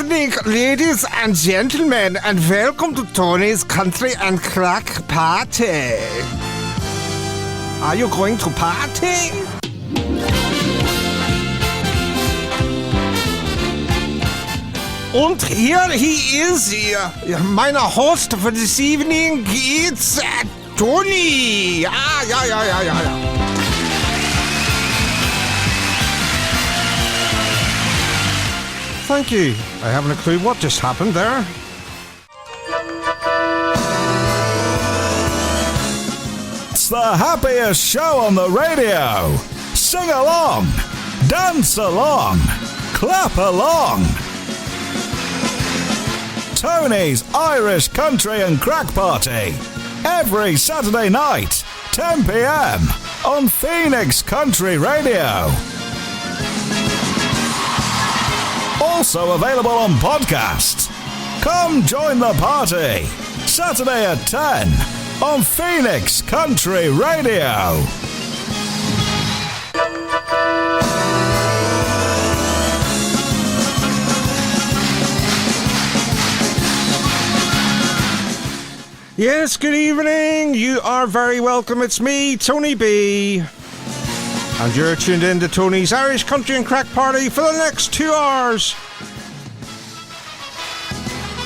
evening, ladies and gentlemen, and welcome to Tony's Country and Crack Party. Are you going to party? Und here he is, mein Host for this evening, it's Tony. Ja. Thank you. I haven't a clue what just happened there. It's the happiest show on the radio. Sing along, dance along, clap along. Tony's Irish Country and Crack Party. Every Saturday night, 10 p.m. on Phoenix Country Radio. Also available on podcast. Come join the party. Saturday at 10 on Phoenix Country Radio. Yes, good evening. You are very welcome. It's me, Tony B. And you're tuned in to Tony's Irish Country and Crack Party for the next 2 hours.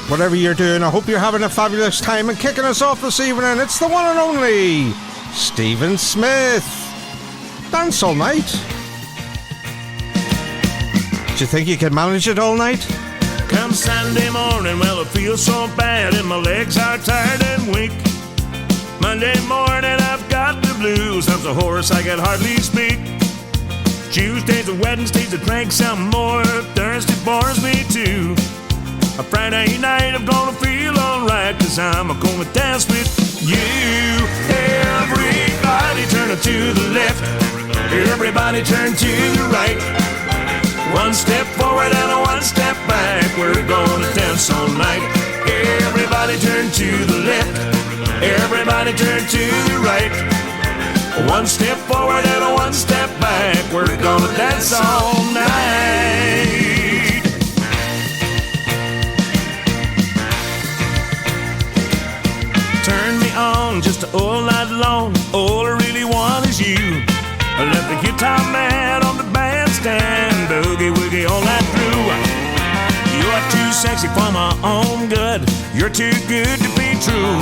Whatever you're doing, I hope you're having a fabulous time. And kicking us off this evening, it's the one and only Stphen Smyth. Dance all night. Do you think you can manage it all night? Come Sunday morning, well, I feel so bad and my legs are tired and weak. Monday morning, I've got the blues. I'm so hoarse I can hardly speak. Tuesdays and Wednesdays, I drank some more. Thursday bores me too. A Friday night, I'm gonna feel alright, 'cause I'm gonna dance with you. Everybody turn to the left. Everybody turn to the right. One step forward and one step back. We're gonna dance all night. Everybody turn to the left. Everybody turn to the right. One step forward and one step back. We're gonna dance all night. Turn me on just all night long. All I really want is you. I left the guitar man on the bandstand, boogie woogie all night through. You're too sexy for my own good. You're too good to be true.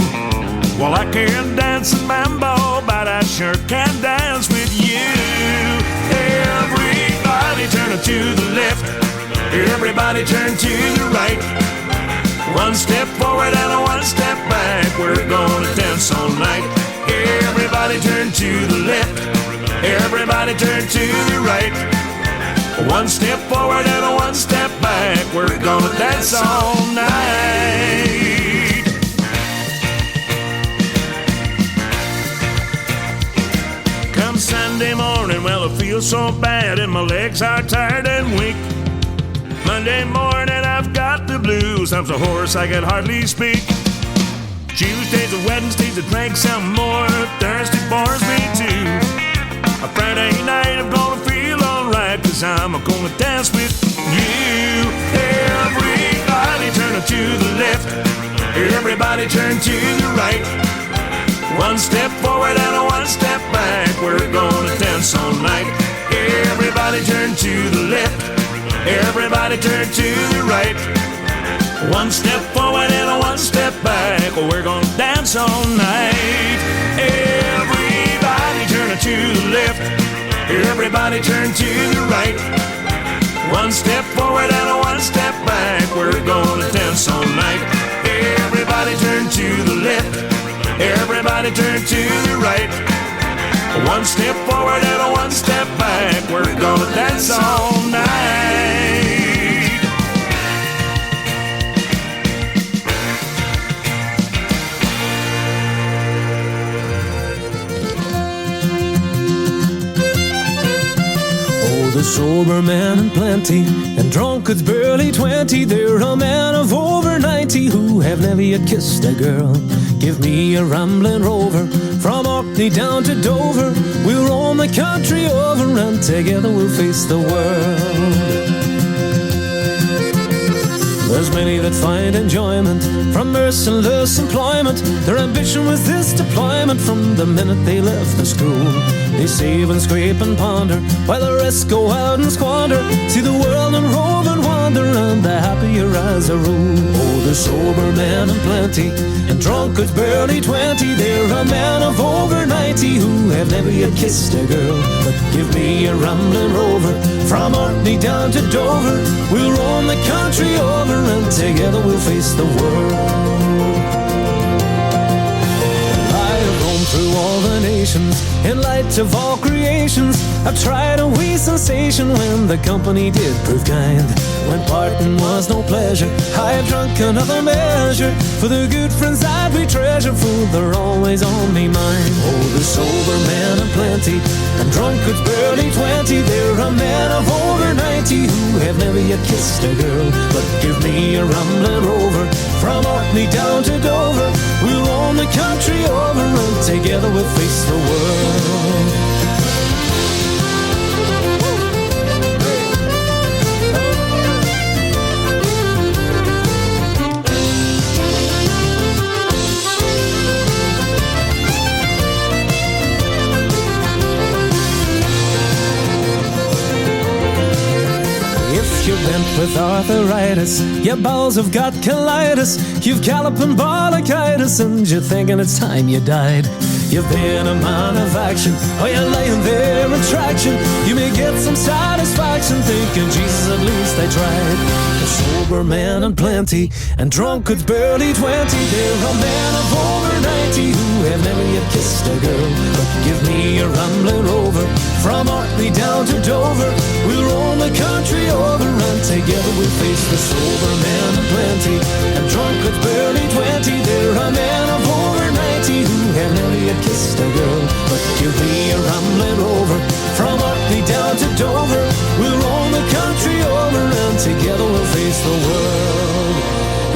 Well, I can't dance a mambo, but I sure can dance with you. Everybody turn to the left. Everybody turn to the right. One step forward and one step back. We're gonna dance all night. Everybody turn to the left. Everybody turn to the right. One step forward and one step back. We're gonna dance all night. Come Sunday morning, well, I feel so bad and my legs are tired and weak. Monday morning, I've got the blues. I'm so hoarse I can hardly speak. Tuesdays and Wednesdays, I drank some more. Thursday bores me too. A Friday night, I'm gonna feel alright, 'cause I'm gonna dance with you. Everybody turn to the left. Everybody turn to the right. One step forward and one step back. We're gonna dance all night. Everybody turn to the left. Everybody turn to the right. One step forward and one step back. We're gonna dance all night. Everybody turn to the left. Everybody turn to the right. One step forward and one step back. We're gonna dance all night. Everybody turn to the left. Everybody turn to the right. One step forward and one step back. We're gonna dance all night. The sober man and plenty, and drunkards barely 20. They're a man of over 90 who have never yet kissed a girl. Give me a Ramblin Rover, from Orkney down to Dover. We'll roam the country over, and together we'll face the world. There's many that find enjoyment from merciless employment. Their ambition was this deployment from the minute they left the school. They save and scrape and ponder while the rest go out and squander. See the world and rove and wander, and the happier as a rule. Oh, there's sober men and plenty, and drunkards barely 20. They're a man of over 90 who have never yet kissed a girl. But give me a Ramblin Rover from Orkney down to Dover. We'll roam the country over, and together we'll face the world. I have roamed through all the nations in light of all creations. I've tried a wee sensation when the company did prove kind. When parting was no pleasure, I have drunk another measure. For the good friends that we treasure, for they're always on me mind. Oh, the sober men and plenty, and drunkards barely 20. They're a man of over 90 who have never yet kissed a girl. But give me a Ramblin Rover from Orkney down to Dover. We'll roam the country over, and together we'll face the world. You're bent with arthritis, your bowels have got colitis, you've galloping bronchitis, and you're thinking it's time you died. You've been a man of action, or you're lying there in traction. You may get some satisfaction thinking, Jesus, at least I tried. The sober men and plenty, and drunkards barely 20. They're a man of over 90 who have never yet kissed a girl. But give me a Ramblin Rover from Orkney down to Dover. We'll roam the country over, and together we'll face the sober men and plenty, and drunkards barely 20. They're a man of over 90 who have never yet kissed a girl. But give me a Ramblin Rover from Orkney down to Dover. We'll roam the country over, and together we'll face the world.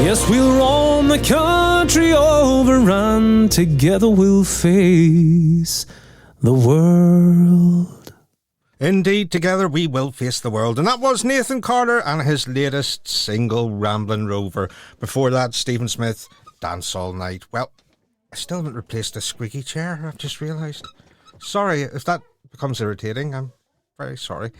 Yes, we'll roam the country over, and together we'll face the world. Indeed, together we will face the world. And that was Nathan Carter and his latest single, Ramblin Rover. Before that, Stephen Smyth, Dance All Night. Well, I still haven't replaced the squeaky chair, I've just realised. Sorry, if that becomes irritating, I'm very sorry.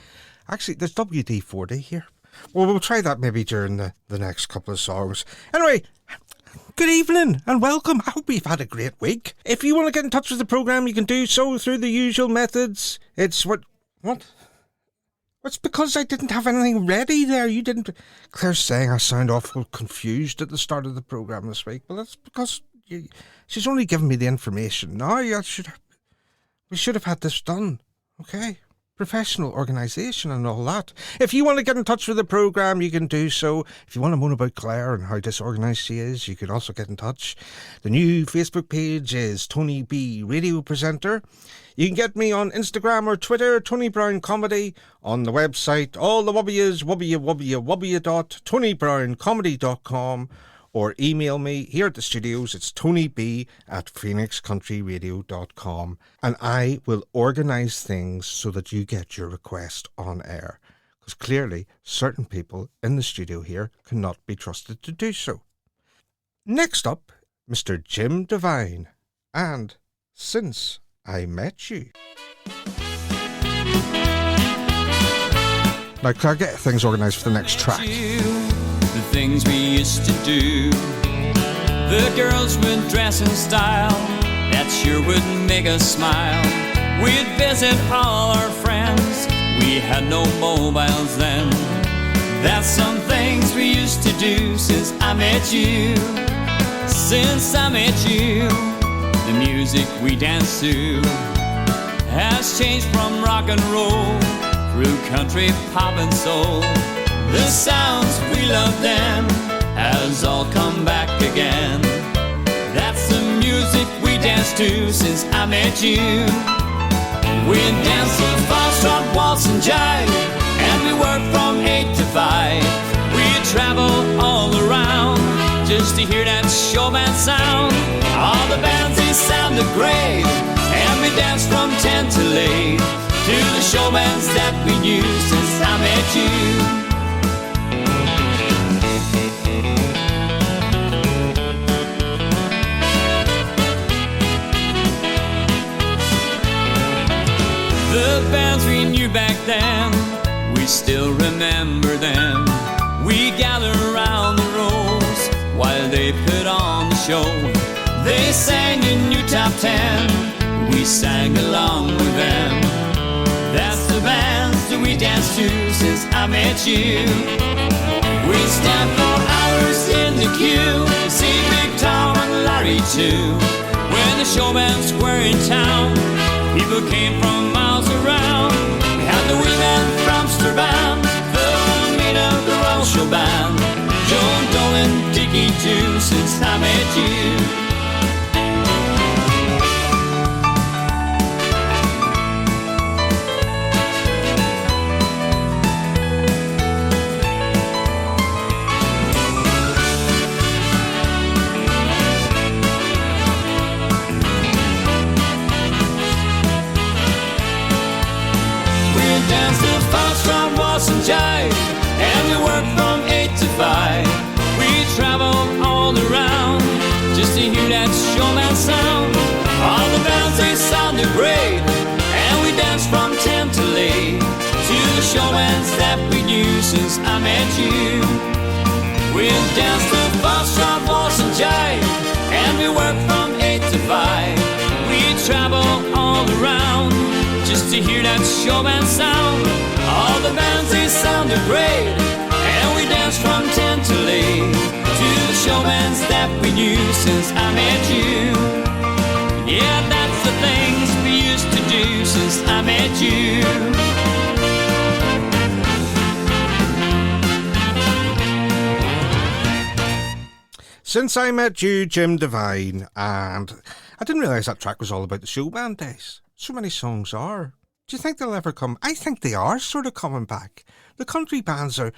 Actually, there's WD-40 here. Well, we'll try that maybe during the next couple of songs. Anyway, good evening and welcome. I hope you've had a great week. If you want to get in touch with the programme, you can do so through the usual methods. It's what? It's because I didn't have anything ready there. You didn't. Claire's saying I sound awful confused at the start of the programme this week. Well, that's because she's only given me the information. Now, we should have had this done. Okay? Professional organisation and all that. If you want to get in touch with the programme, you can do so. If you want to moan about Claire and how disorganised she is, you can also get in touch. The new Facebook page is Tony B Radio Presenter. You can get me on Instagram or Twitter, Tony Brown Comedy. On the website, all the wobby is www.tonybrown.comedy.com, or email me here at the studios. It's tonyb@phoenixcountryradio.com, and I will organise things so that you get your request on air, because clearly certain people in the studio here cannot be trusted to do so. Next up, Mr. Jim Devine, and Since I Met You. Now, Claire, get things organised for the next track. The things we used to do, the girls would dress in style that sure would make us smile. We'd visit all our friends, we had no mobiles then. That's some things we used to do since I met you. Since I met you, the music we dance to has changed from rock and roll through country, pop and soul. The sounds we loved then has all come back again. That's the music we dance to since I met you. We danced the foxtrot, waltz and jive, and we worked from 8 to 5. We'd travel all around just to hear that show band sound. All the bands, they sounded great, and we danced from 10 till 8 to the show bands that we knew since I met you. The bands we knew back then, we still remember them. We gather around the rows while they put on the show. They sang a new top 10, we sang along with them. That's the bands that we danced to since I met you. We stand for hours in the queue, see Big Tom and Larry too. When the show bands were in town, people came from miles around. We had the women from Stphen, Philomena, the Royal Show Band, Joan Dolan, Dickie too, since I met you. And jive, and we work from 8 to 5. We travel all around just to hear that showman sound. All the bands, they sounded great, and we danced from 10 to late to the showmans that we knew since I met you. We danced to foxtrot, waltz and jive, and we work from 8 to 5. We travel all around just to hear that showman sound. All the bands, they sounded great, and we danced from 10 to late to the showmans that we knew since I met you. Yeah, that's the things we used to do since I met you. Since I Met You, Jim Devine, and I didn't realise that track was all about the show band days. So many songs are. Do you think they'll ever come? I think they are sort of coming back. The country bands they're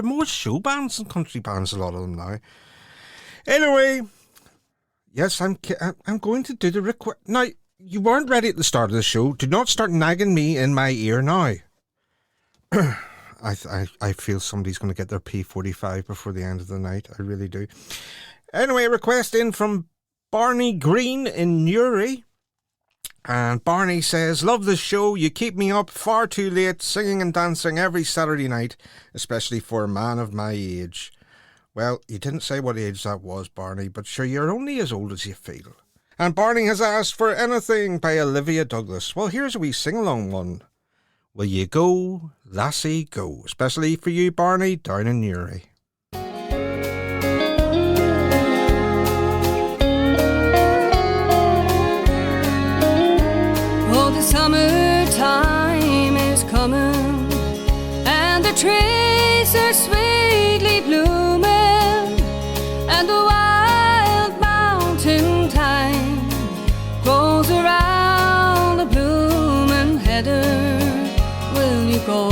more show bands than country bands, a lot of them now. Anyway, yes, I'm going to do the request. Now, you weren't ready at the start of the show. Do not start nagging me in my ear now. I feel somebody's going to get their P45 before the end of the night. I really do. Anyway, a request in from Barney Green in Newry. And Barney says, love the show. You keep me up far too late, singing and dancing every Saturday night, especially for a man of my age. Well, you didn't say what age that was, Barney, but sure, you're only as old as you feel. And Barney has asked for Anything by Olivia Douglas. Well, here's a wee sing-along one. Will you go, lassie, go? Especially for you, Barney, down in Newry. Summertime is coming, and the trees are sweetly blooming, and the wild mountain thyme grows around the blooming heather. Will you go,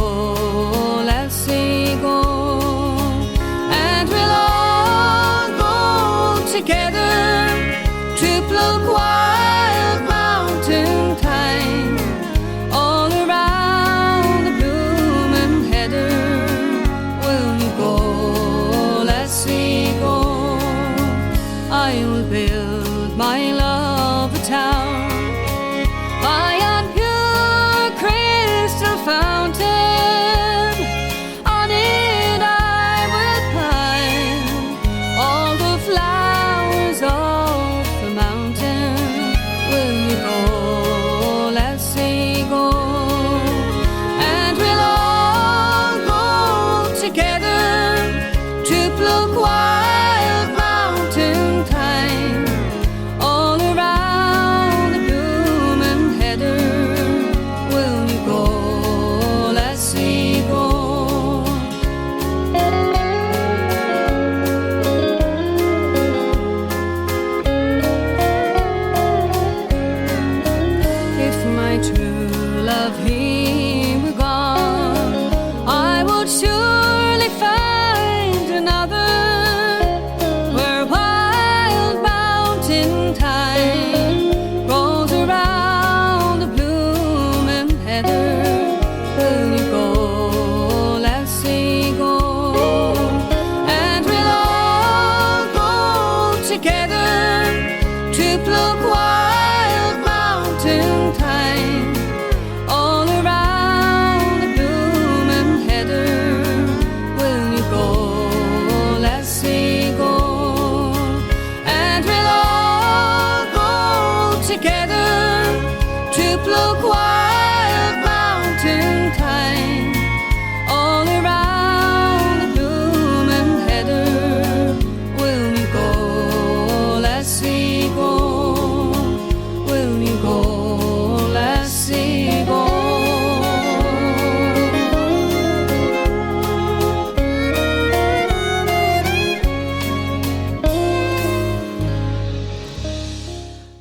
lassie, go? And we'll all go together to pluck wild mountain thyme all around the blooming heather. Will you go, lassie, go? I will build my love a tower by a pure crystal fountain. On it I will plant all the flowers of the mountain. Will you go, lassie, go? And we'll all go together to pluck wild mountain thyme all around the blooming heather. Will you go, lassie, go? If my true love he were gone, I would surely find another where wild mountain thyme grows around the blooming heather. Will you go, lassie, go? And we'll all go together to pluck wild mountain thyme all around together to pluck wild mountain thyme all around the blooming heather. Will you go, lassie, go? Will you go, lassie, go?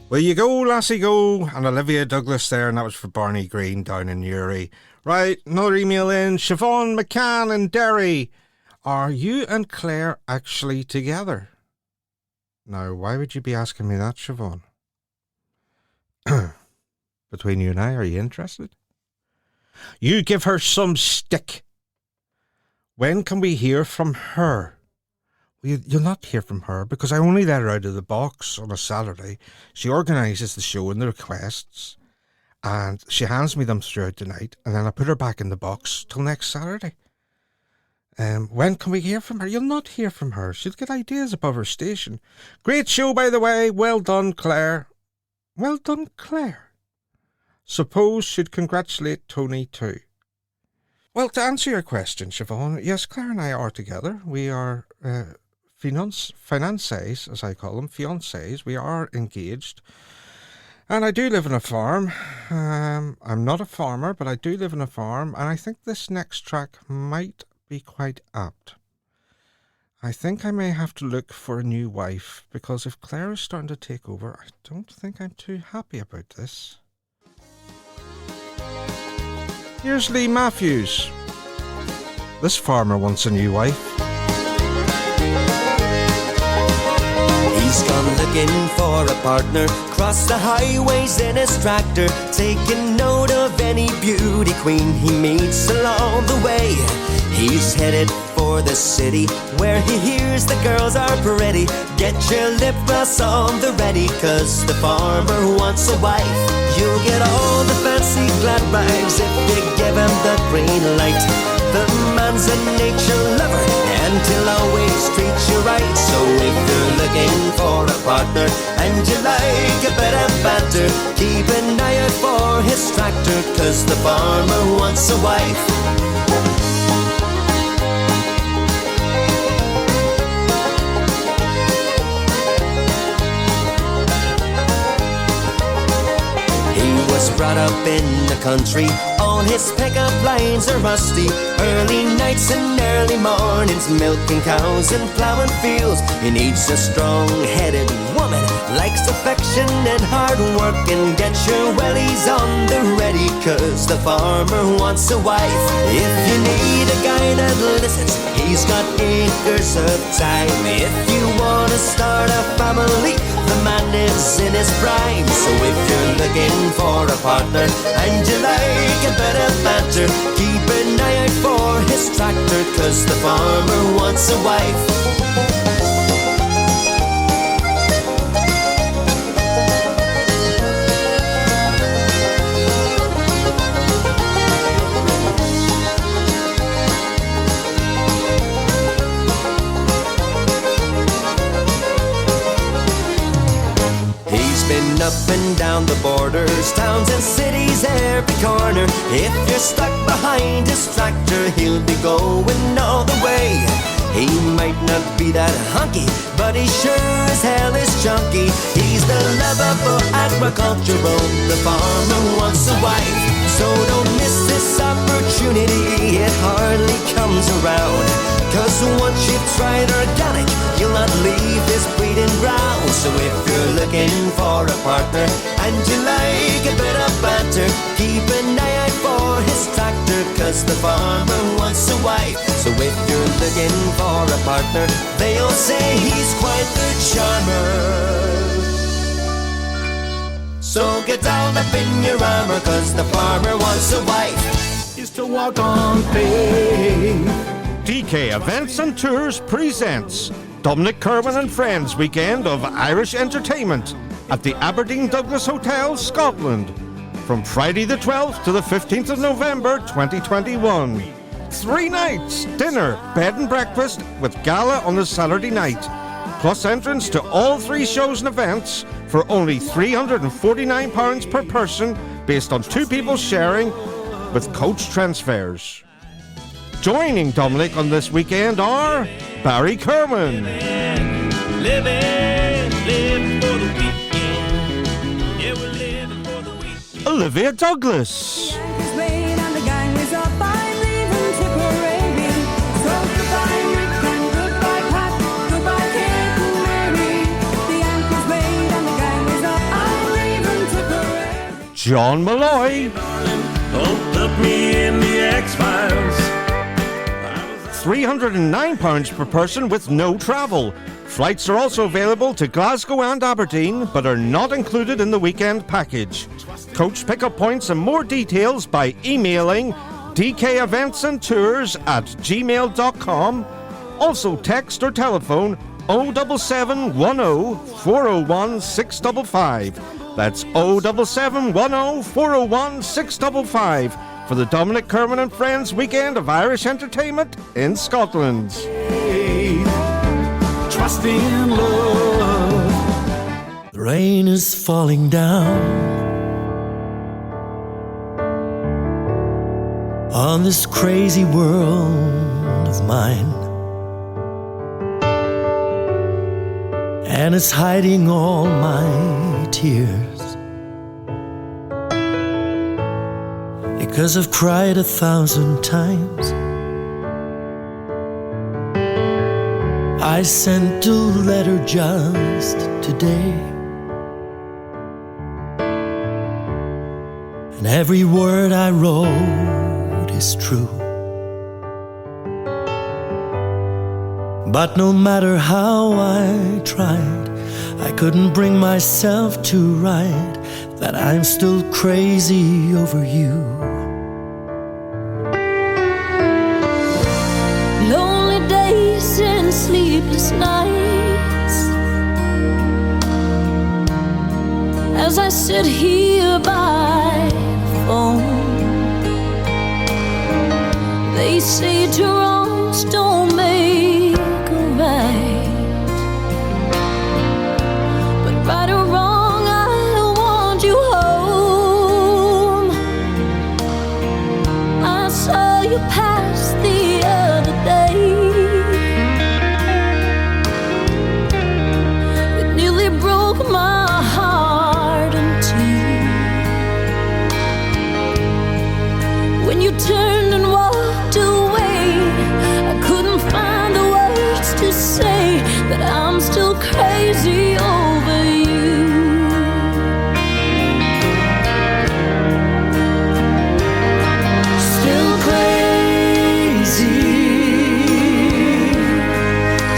Will you go, lassie, go? And Olivia Douglas there, and that was for Barney Green down in Newry. Right, another email in. Siobhan McCann in Derry. Are you and Claire actually together? Now, why would you be asking me that, Siobhan? Between you and I, are you interested? You give her some stick. When can we hear from her? You'll not hear from her because I only let her out of the box on a Saturday. She organises the show and the requests, and she hands me them throughout the night, and then I put her back in the box till next Saturday. When can we hear from her? You'll not hear from her. She'll get ideas above her station. Great show, by the way. Well done, Claire. Well done, Claire. Suppose she'd congratulate Tony too. Well, to answer your question, Siobhan, yes, Claire and I are together. We are fiancés, as I call them, fiancés. We are engaged. And I do live on a farm. I'm not a farmer, but I do live on a farm. And I think this next track might be quite apt. I think I may have to look for a new wife, because if Claire is starting to take over, I don't think I'm too happy about this. Here's Lee Mathews. This farmer wants a new wife. He's gone looking for a partner, cross the highways in his tractor, taking note of any beauty queen he meets along the way. He's headed for the city, where he hears the girls are pretty. Get your lip gloss on the ready, 'cause the farmer wants a wife. You'll get all the fancy glad rags if you give him the green light. The man's a nature lover, and he'll always treat you right. So if you're looking for a partner, and you like a bit of banter, keep an eye out for his tractor, 'cause the farmer wants a wife. Brought up in the country, on his pickup lines are rusty. Early nights and early mornings, milking cows and plowing fields. He needs a strong-headed woman, likes affection and hard work, and get your wellies on the ready, 'cause the farmer wants a wife. If you need a guy that listens, he's got acres of time. If you want to start a family, the man is in his prime. So if you're looking for a partner, and you like a bit of banter, keep an eye out for his tractor, 'cause the farmer wants a wife. Been up and down the borders, towns and cities, every corner. If you're stuck behind his tractor, he'll be going all the way. He might not be that hunky, but he sure as hell is chunky. He's the lover for agriculture, the farmer wants a wife. So don't miss this opportunity, it hardly comes around. 'Cause once you've tried organic, you'll not leave this breeding ground. So if you're looking for a partner, and you like a bit of banter, keep an eye out for his tractor, 'cause the farmer wants a wife. So if you're looking for a partner, they'll say he's quite the charmer. So get down up in your armor, 'cause the farmer wants a wife. Is to walk on faith. DK Events and Tours presents Dominic, Kirwan and Friends Weekend of Irish Entertainment at the Aberdeen Douglas Hotel, Scotland, from Friday the 12th to the 15th of November 2021. 3 nights, dinner, bed and breakfast with gala on the Saturday night. plus entrance to all 3 shows and events for only £349 per person based on 2 people sharing with coach transfers. Joining Dominic on this weekend are Barry Kirwan, Living for the weekend. Yeah, we're living for the weekend. Olivia Douglas, John Malloy, Don't put me in the X-Files. £309 per person with no travel. Flights are also available to Glasgow and Aberdeen, but are not included in the weekend package. Coach pickup points and more details by emailing dkeventsandtours@gmail.com. Also text or telephone 07710 401 655. That's 07710 401 655 for the Dominic Kirwan and Friends Weekend of Irish Entertainment in Scotland. Trusting in love. The rain is falling down on this crazy world of mine, and it's hiding all my tears, because I've cried 1,000 times. I sent a letter just today, and every word I wrote is true. But no matter how I tried, I couldn't bring myself to write that I'm still crazy over you. Lonely days and sleepless nights, as I sit here by the phone, they say two wrongs don't make a right, but right or wrong, I want you home. I saw you pass the other day. It nearly broke my heart in two when you turned and walked away. I couldn't find the words to say that I'm still crazy over you.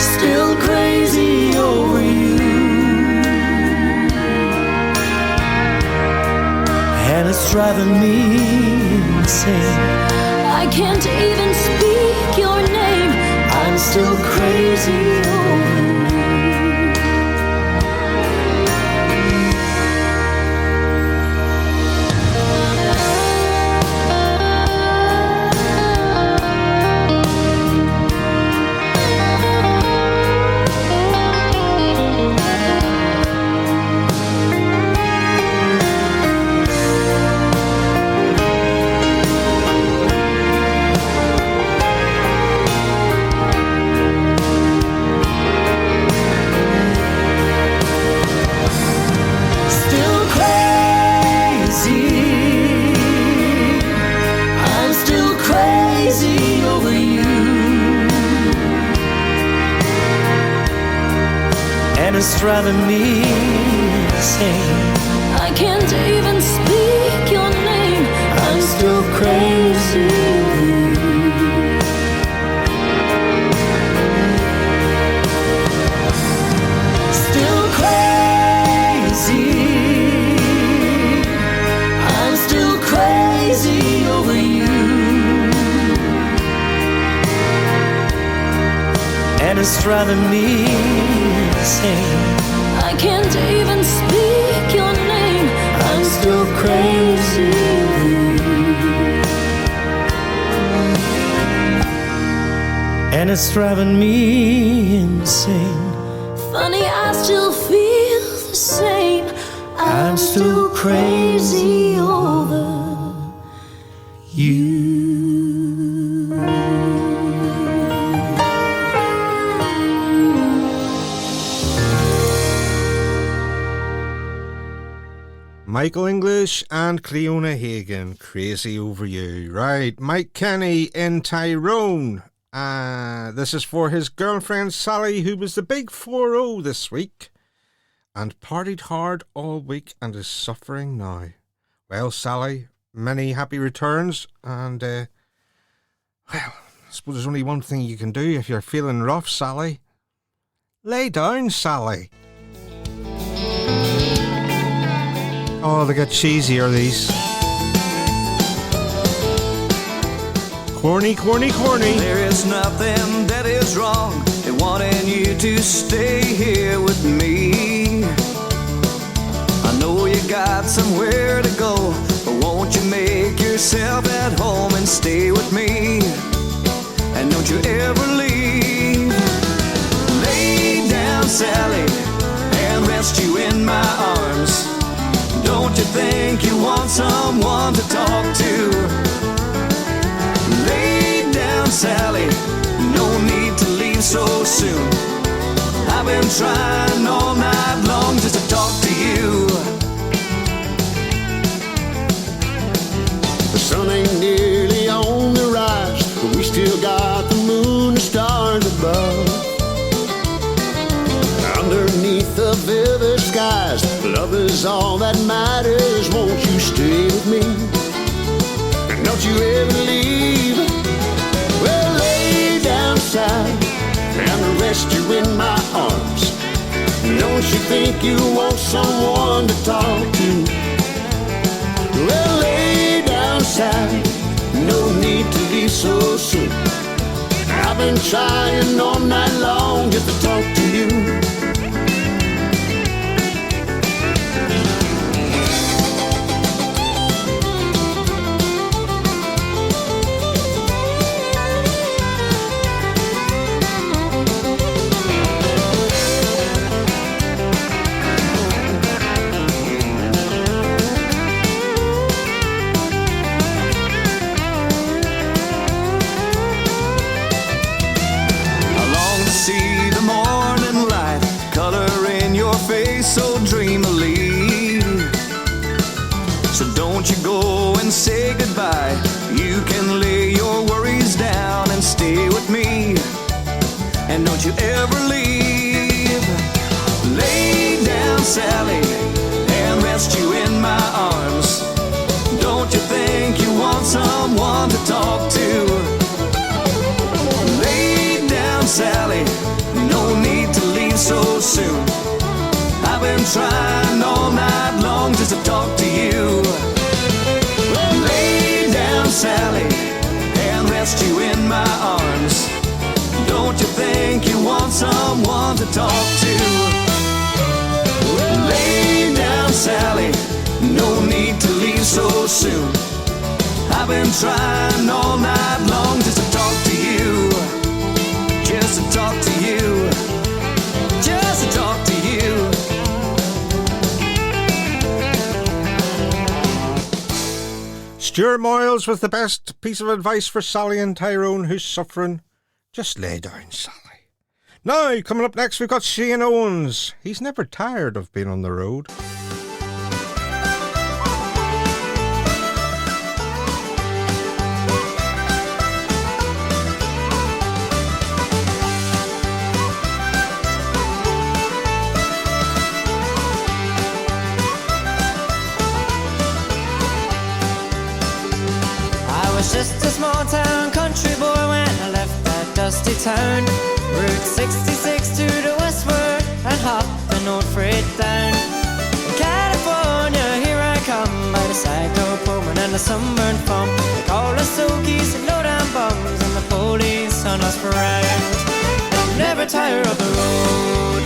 Still crazy over you. And it's driving me insane. I can't even speak your name. I'm still crazy over you. Still crazy. I'm still crazy over you. And it's driving me insane. I can't even speak your name. I'm still crazy over you. Still crazy. I'm still crazy over you. And it's driving me insane. I can't even speak your name. I'm still crazy over you. And it's driving me insane. Funny, I still feel the same. I'm still crazy over you. Michael English and Cliona Hagan, Crazy Over You. Right, Mike Kenny in Tyrone. This is for his girlfriend Sally, who was the big 4-0 this week and partied hard all week and is suffering now. Well, Sally, many happy returns, and well, I suppose there's only one thing you can do if you're feeling rough, Sally. Lay down, Sally. Oh, they get cheesier, these. Corny, corny, corny. There is nothing that is wrong in wanting you to stay here with me. I know you got somewhere to go, but won't you make yourself at home and stay with me? And don't you ever leave. Lay down, Sally, and rest you in my arms. Don't you think you want someone to talk to? Lay down, Sally, no need to leave so soon. I've been trying all night long just to talk to you. The sun ain't nearly on the rise, but we still got the moon and stars above. Underneath the vivid skies, love is all that matters. Won't you stay with me? And don't you ever leave. Well, lay down, Sally, and rest you in my arms. Don't you think you want someone to talk to? Well, lay down, Sally, no need to leave so soon. I've been trying all night long just to talk to you. So dreamily. So don't you go and say goodbye. You can lay your worries down and stay with me. And don't you ever leave. Lay down, Sally, and rest you in my arms. Don't you think you want someone to talk to? Lay down, Sally, no need to leave so soon. I've been trying all night long just to talk to you. Lay down, Sally, and rest you in my arms. Don't you think you want someone to talk to? Lay down, Sally, no need to leave so soon. I've been trying all night long just to talk to you. Just to talk to you. Just to talk to you. Stuart Moyles with the best piece of advice for Sally and Tyrone, who's suffering. Just lay down, Sally. Now, coming up next, we've got Shane Owens. He's never tired of being on the road. Just a small town country boy when I left that dusty town. Route 66 to the westward and hopped an old freight down. California, here I come by the Psycho Pullman and the sunburned pump. They call us Sokies and low-down bums and the police on us for rounds. Never tire of the road,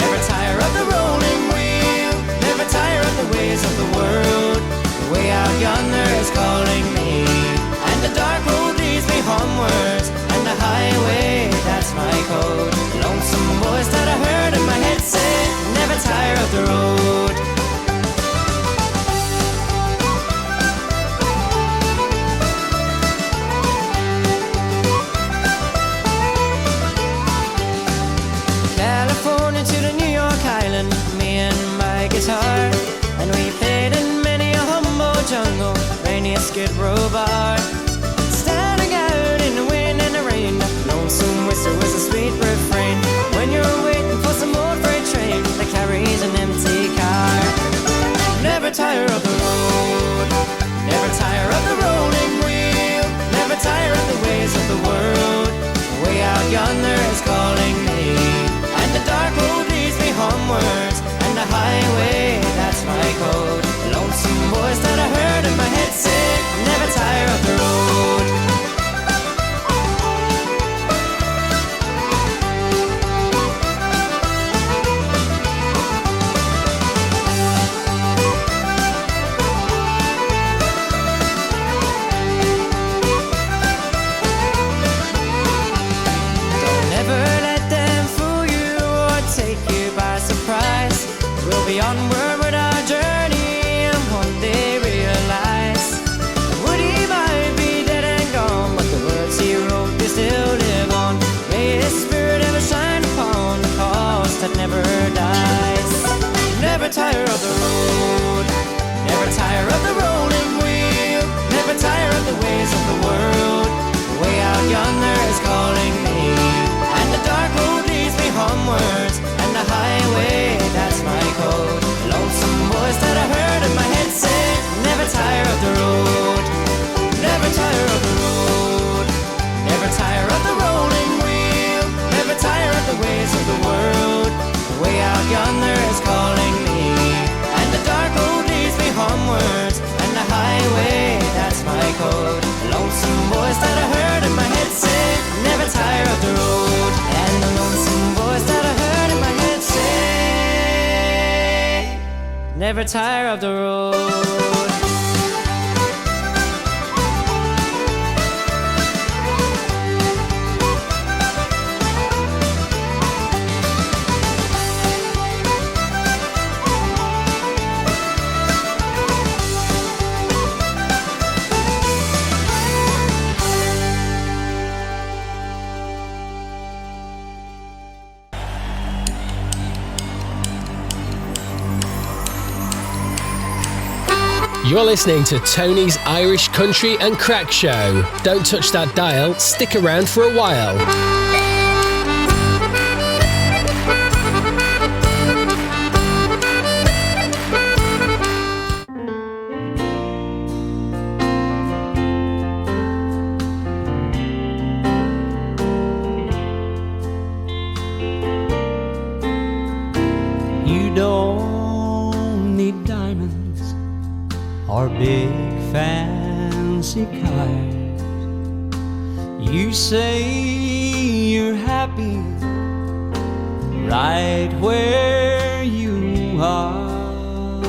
never tire of the rolling wheel, never tire of the ways of the world. The way out yonder is calling me. The dark road leads me homewards, and the highway, that's my code. The lone lonesome voice that I heard in my head say, never tire of the road. California to the New York Island, me and my guitar, and we played in many a humble jungle, rainy Skid Row bar. Standing out in the wind and the rain, lonesome whistle was a sweet refrain. When you're waiting for some old freight train that carries an empty car. Never tire of the road, never tire of the rolling wheel, never tire of the ways of the world. Way out yonder is calling me, and the dark road leads me homewards, and the highway, that's my code. Lonesome voice that I heard in my head say, never tire of the road. Don't ever let them fool you or take you by surprise. We'll be onward with our journey and one day realize Woody might be dead and gone, but the words he wrote, they still live on. May his spirit ever shine upon the cause that never dies. Never tire of the road, never tire of the rolling wheel, never tire of the ways of the world. The way out yonder is calling me, and the dark road leads me homewards, and the highway, that's my code. Lonesome voice that I heard in my head say, never tire of the road, never tire of the road, never tire of the rolling wheel, never tire of the ways of the world. The way out yonder is calling me, and the dark road leads me homewards, and the highway, that's my code. Lonesome voice that I heard in my head say, never tire of the road, and the lonesome voice that I heard in my head say, never tire of the road. You're listening to Tony's Irish Country and Crack Show. Don't touch that dial, stick around for a while. You don't need diamonds or big fancy cars. You say you're happy right where you are,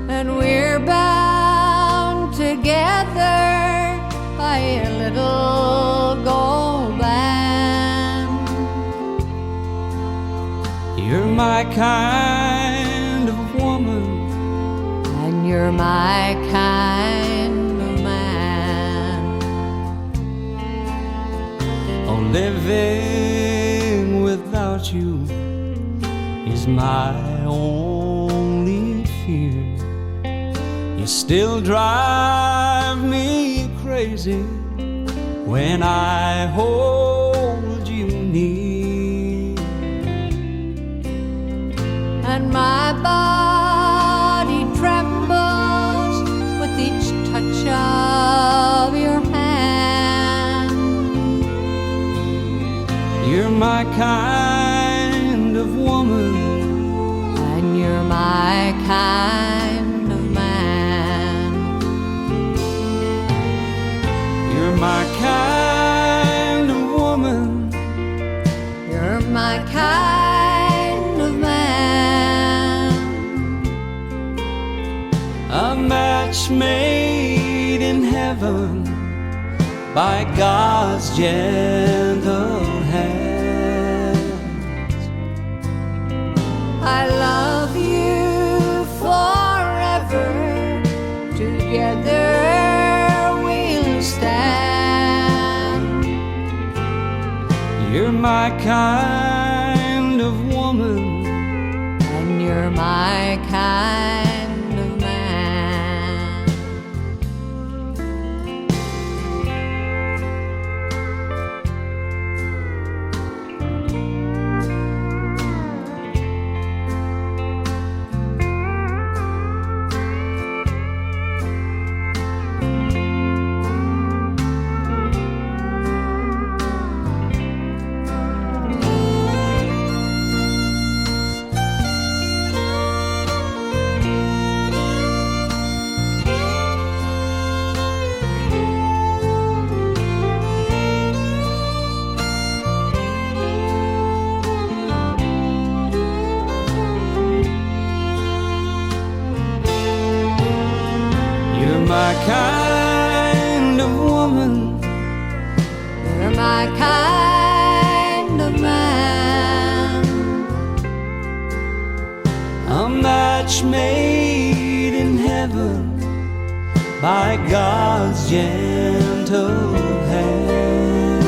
and we're bound together by a little gold band. You're my kind of woman, and you're my kind of man. oh, living without you is my only fear. You still drive me crazy when I hold you near, And my body trembles with each touch of your hand. you're my kind of woman, And you're my kind of man. you're my kind of woman, You're my kind of man. a match made in heaven by God's gentle hand. my kind of woman, and you're my kind of man. you're my kind of woman, You're my kind of man. a match made in heaven by God's gentle hand.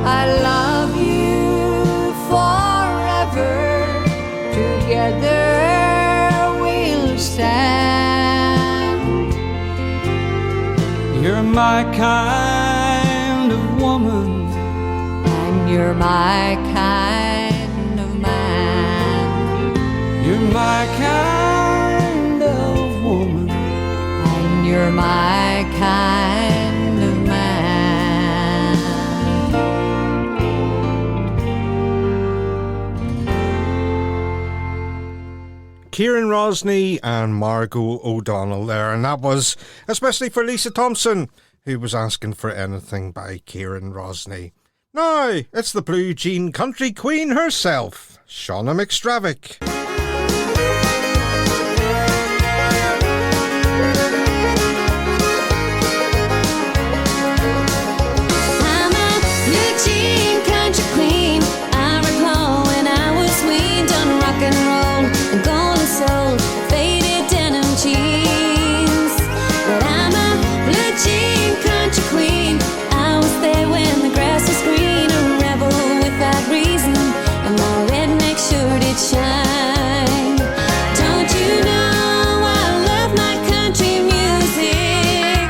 I love you forever. Together we'll stand. You're my kind of woman, And you're my kind of man. you're my kind of woman, And you're my kind of man. Ciaran Rosney and Margo O'Donnell there, and that was especially for Lisa Thompson, who was asking for anything by Ciaran Rosney. Now, it's the Blue Jean Country Queen herself, Shauna McStravock. I'm a blue jean country queen. I recall when I was weaned on rock and roll and golden soul, faded denim jeans. But I'm a blue jean country queen. I was there when the grass was green, a rebel without reason, and my redneck sure did shine. Don't you know I love my country music,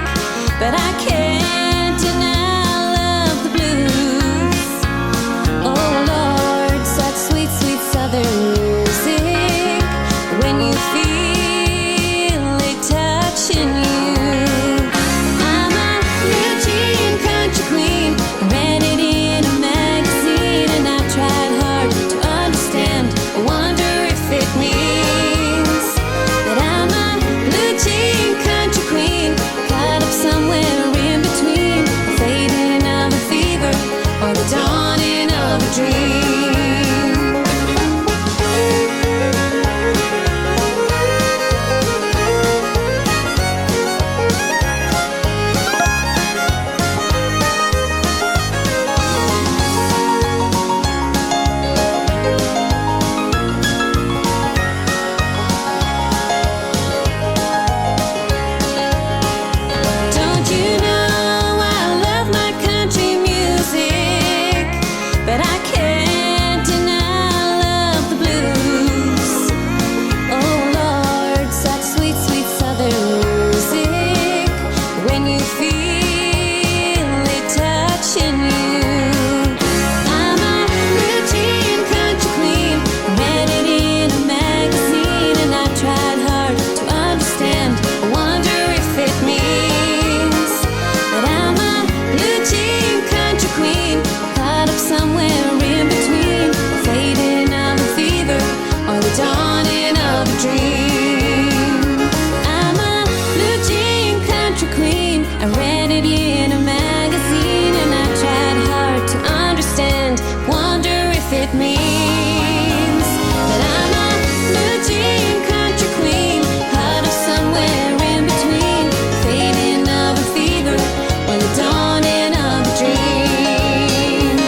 but I can't deny I love the blues. Oh Lord, such sweet, sweet southern music, when you feel it touching you. I'm a blue jean country queen. I read it in a magazine and I tried hard to understand. I wonder if it means that I'm a blue jean country queen, caught up somewhere in between the fading of a fever or the dawning of a dream. Don't you know I love my country music, but I can't deny I love the blues. Oh Lord, such sweet, sweet southern music, when you feel it touching you. I'm a blue jean country queen. I read it in a magazine and I tried hard to understand. I wonder if it means that I'm a blue jean country queen, caught up somewhere in between the fading of a fever or the dawning of a dream. I'm a blue jean country queen. I read it in a magazine and I tried hard to understand. Wonder if it means that I'm a blue jean country queen, caught up somewhere in between the fading of a fever or the dawning of a dream.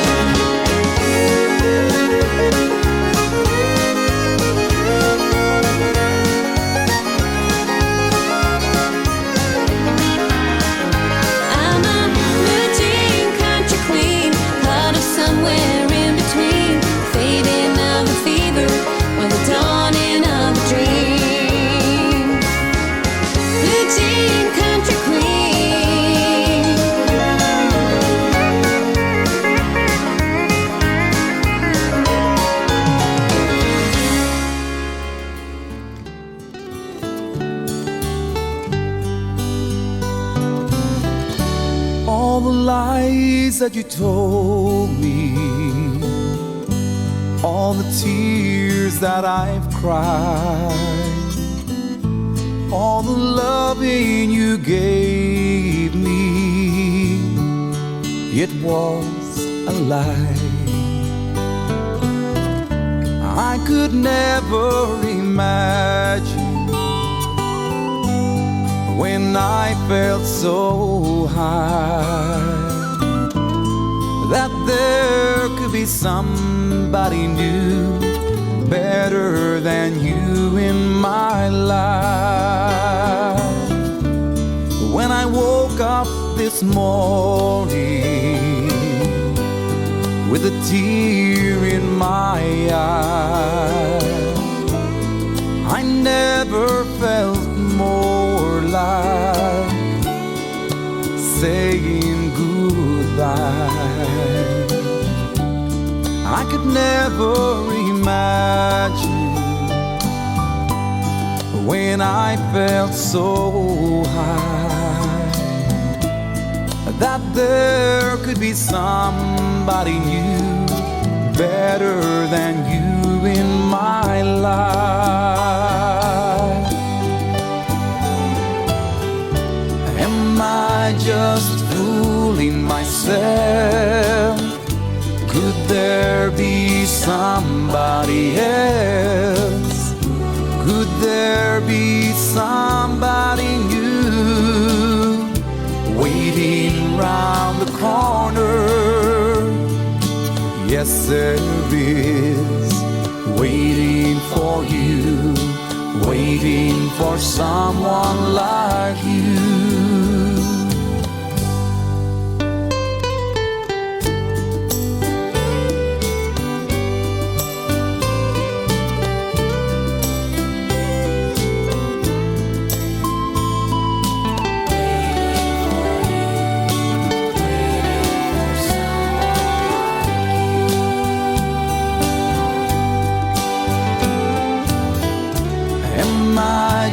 lies that you told me, all the tears that I've cried, all the loving you gave me, it was a lie. I could never imagine when I felt so high that there could be somebody new, better than you in my life. When I woke up this morning with a tear in my eye, I never felt more like saying goodbye. I could never imagine when I felt so high that there could be somebody new, better than you in my life. Am I just fooling myself? Could there be somebody else? Could there be somebody new waiting round the corner? Yes, there is, waiting for you, waiting for someone like you.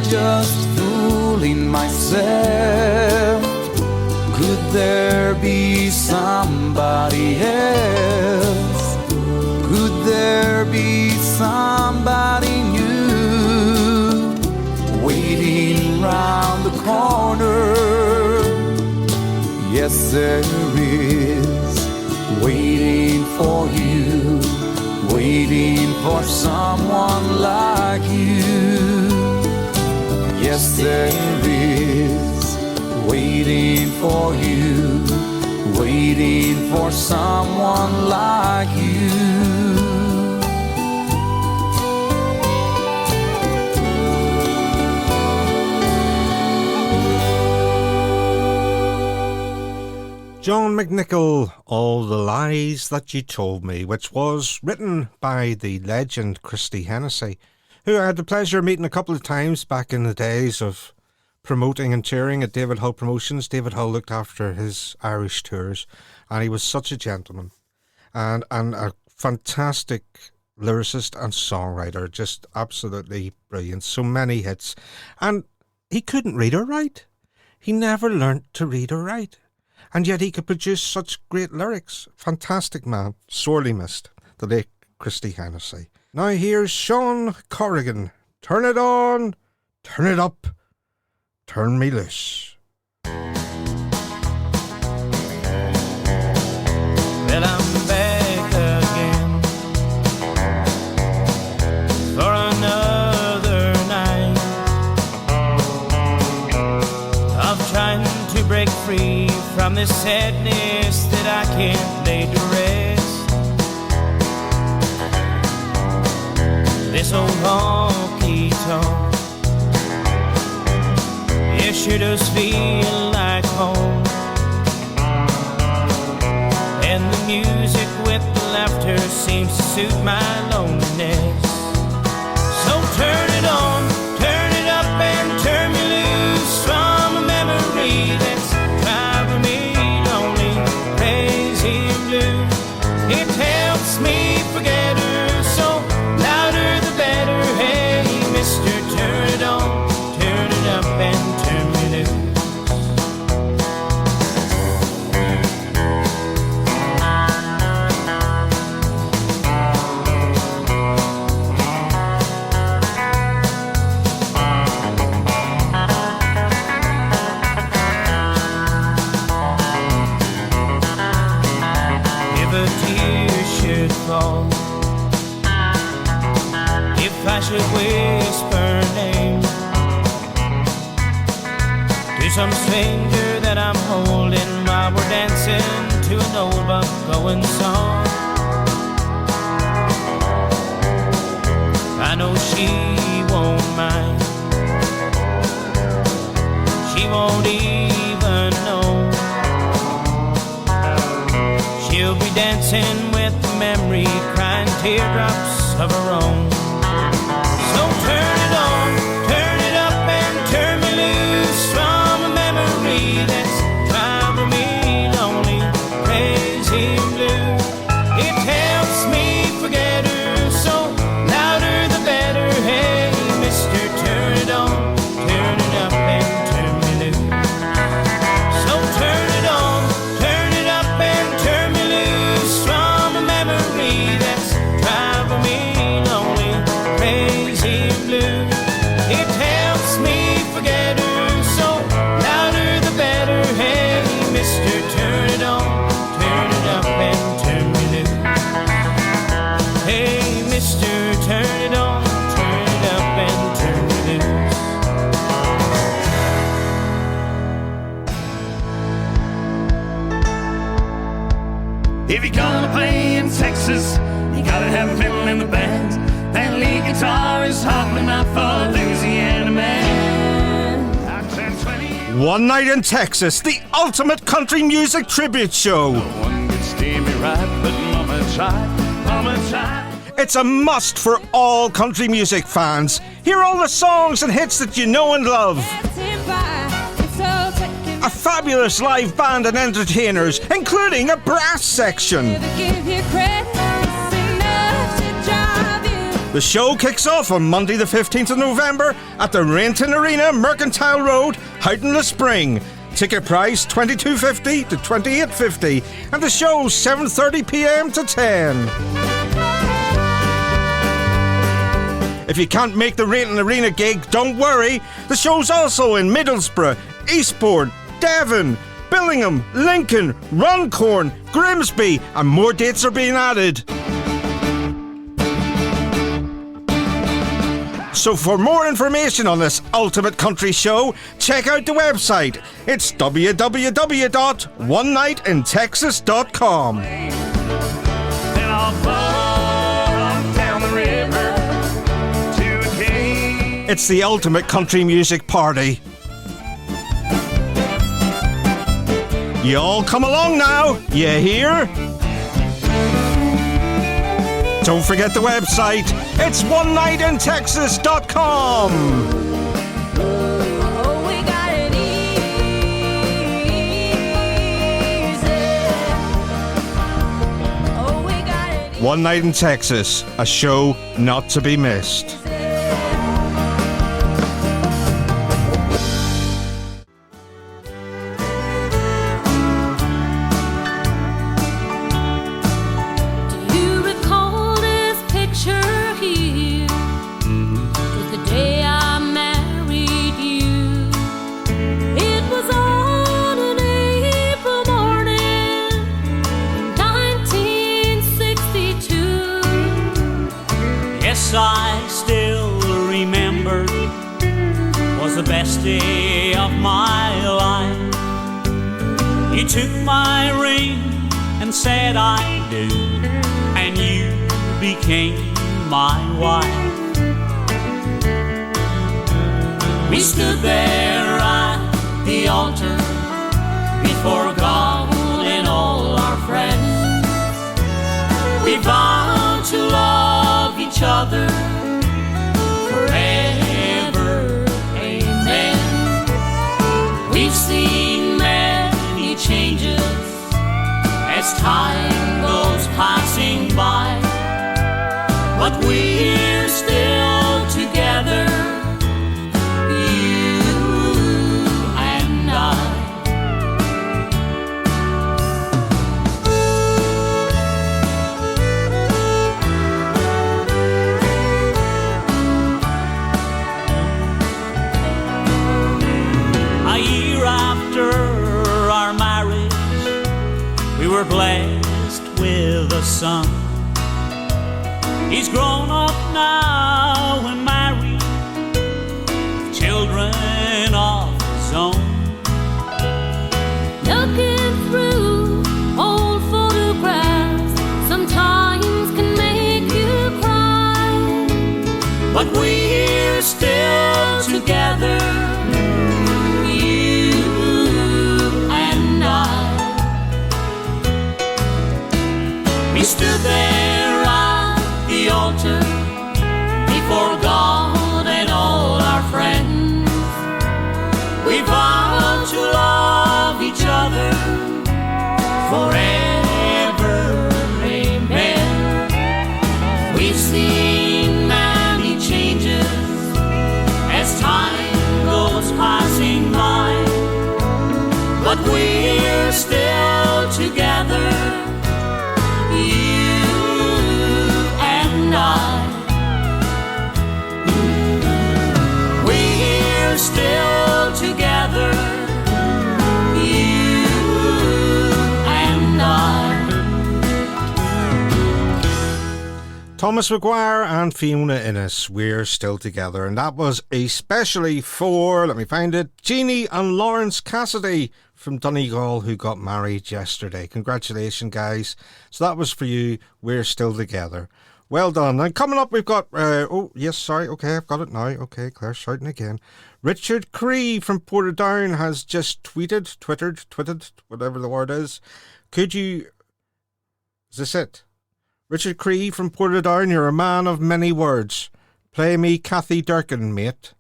Just fooling myself. Could there be somebody else? Could there be somebody new waiting round the corner? Yes, there is, waiting for you, waiting for someone like you. Yes, there is, waiting for you, waiting for someone like you. John McNicholl, All the Lies That You Told Me, which was written by the legend Christy Hennessy, who I had the pleasure of meeting a couple of times back in the days of promoting and touring at David Hull Promotions. David Hull looked after his Irish tours, and he was such a gentleman and a fantastic lyricist and songwriter, just absolutely brilliant. So many hits. And he couldn't read or write. He never learnt to read or write. And yet he could produce such great lyrics. Fantastic man. Sorely missed. The late Christy Hennessy. Now here's Sean Corrigan. Turn it on, turn it up, turn me loose. Well, I'm back again for another night of trying to break free from this sadness that I can't lay to rest. This old honky-tonk, it sure does feel like home. And the music with the laughter seems to suit my loneliness. So turn it on, turn it up and turn me loose from a memory that's driving me lonely, crazy and blue. It helps me forget her, so louder the better. Hey, mister, turn it on, turn it up and turn me loose. if I should whisper her name to some stranger that I'm holding while we're dancing to an old Buck Owens song. I know she won't mind. She won't even know. She'll be dancing with the memory, crying teardrops of her own. So turn it on, turn it up and turn me loose from a memory that's driving me lonely, crazy blue. It helps me forget her, so louder the better. Hey, mister, turn it on, turn it up and turn me loose. So turn it on, turn it up and turn me loose from a memory that's driving me lonely, crazy blue. It helps me forget her, so louder the better. Hey, mister, turn it on, turn it up and turn me loose. Hey, mister, turn it on, turn it up and turn me loose. If you're gonna play in Texas, you gotta have a fiddle in the band. That lead guitar is hardly not for a Louisiana man. I turned 20. One Night in Texas, the ultimate country music tribute show. One could steer me right, but mama tried, mama tried. It's a must for all country music fans. Hear all the songs and hits that you know and love. A fabulous live band and entertainers, including a brass section. The show kicks off on Monday the 15th of November at the Rainton Arena, Mercantile Road, Houghton Le Spring. Ticket price $22.50 to $28.50 and the show's 7:30 p.m. to 10. If you can't make the Rainton Arena gig, don't worry. The show's also in Middlesbrough, Eastbourne, Devon, Billingham, Lincoln, Runcorn, Grimsby, and more dates are being added. So for more information on this ultimate country show, check out the website. It's www.onenighttexas.com. Then I'll fall down the river to a cave. It's the ultimate country music party. You all come along now, you hear? Don't forget the website. It's onenighttexas.com. Oh, we got it easy. Oh, we got it easy. One Night in Texas, a show not to be missed. Do you recall this picture here? Was the day I married you. It was on an April morning in 1962. Yes, I still remember. Was the best day of my life. You took my ring and said I do, and you became my wife. We stood there at the altar before God and all our friends. We vowed to love each other forever, amen. We've seen many changes as time goes passing by, but we're still together, you and I. A year after our marriage, we were blessed with a son. He's grown up now we're still together, you and I. We stood there at the altar before God and all our friends. We vowed to love each other forever, amen. We've seen many changes as time goes passing by, but we're still together, you and I. We're still together, you and I. Thomas Maguire and Fiona Ennis, we're still together. And that was especially for, let me find it, Jeannie and Lawrence Cassidy from Donegal, who got married yesterday. Congratulations, guys. So that was for you. We're still together. Well done. And coming up, we've got, okay, I've got it now. Okay, Claire's shouting again. Richard Cree from Portadown has just twittered, whatever the word is. Is this it? Richard Cree from Portadown, you're a man of many words. Play me Cathy Durkin, mate.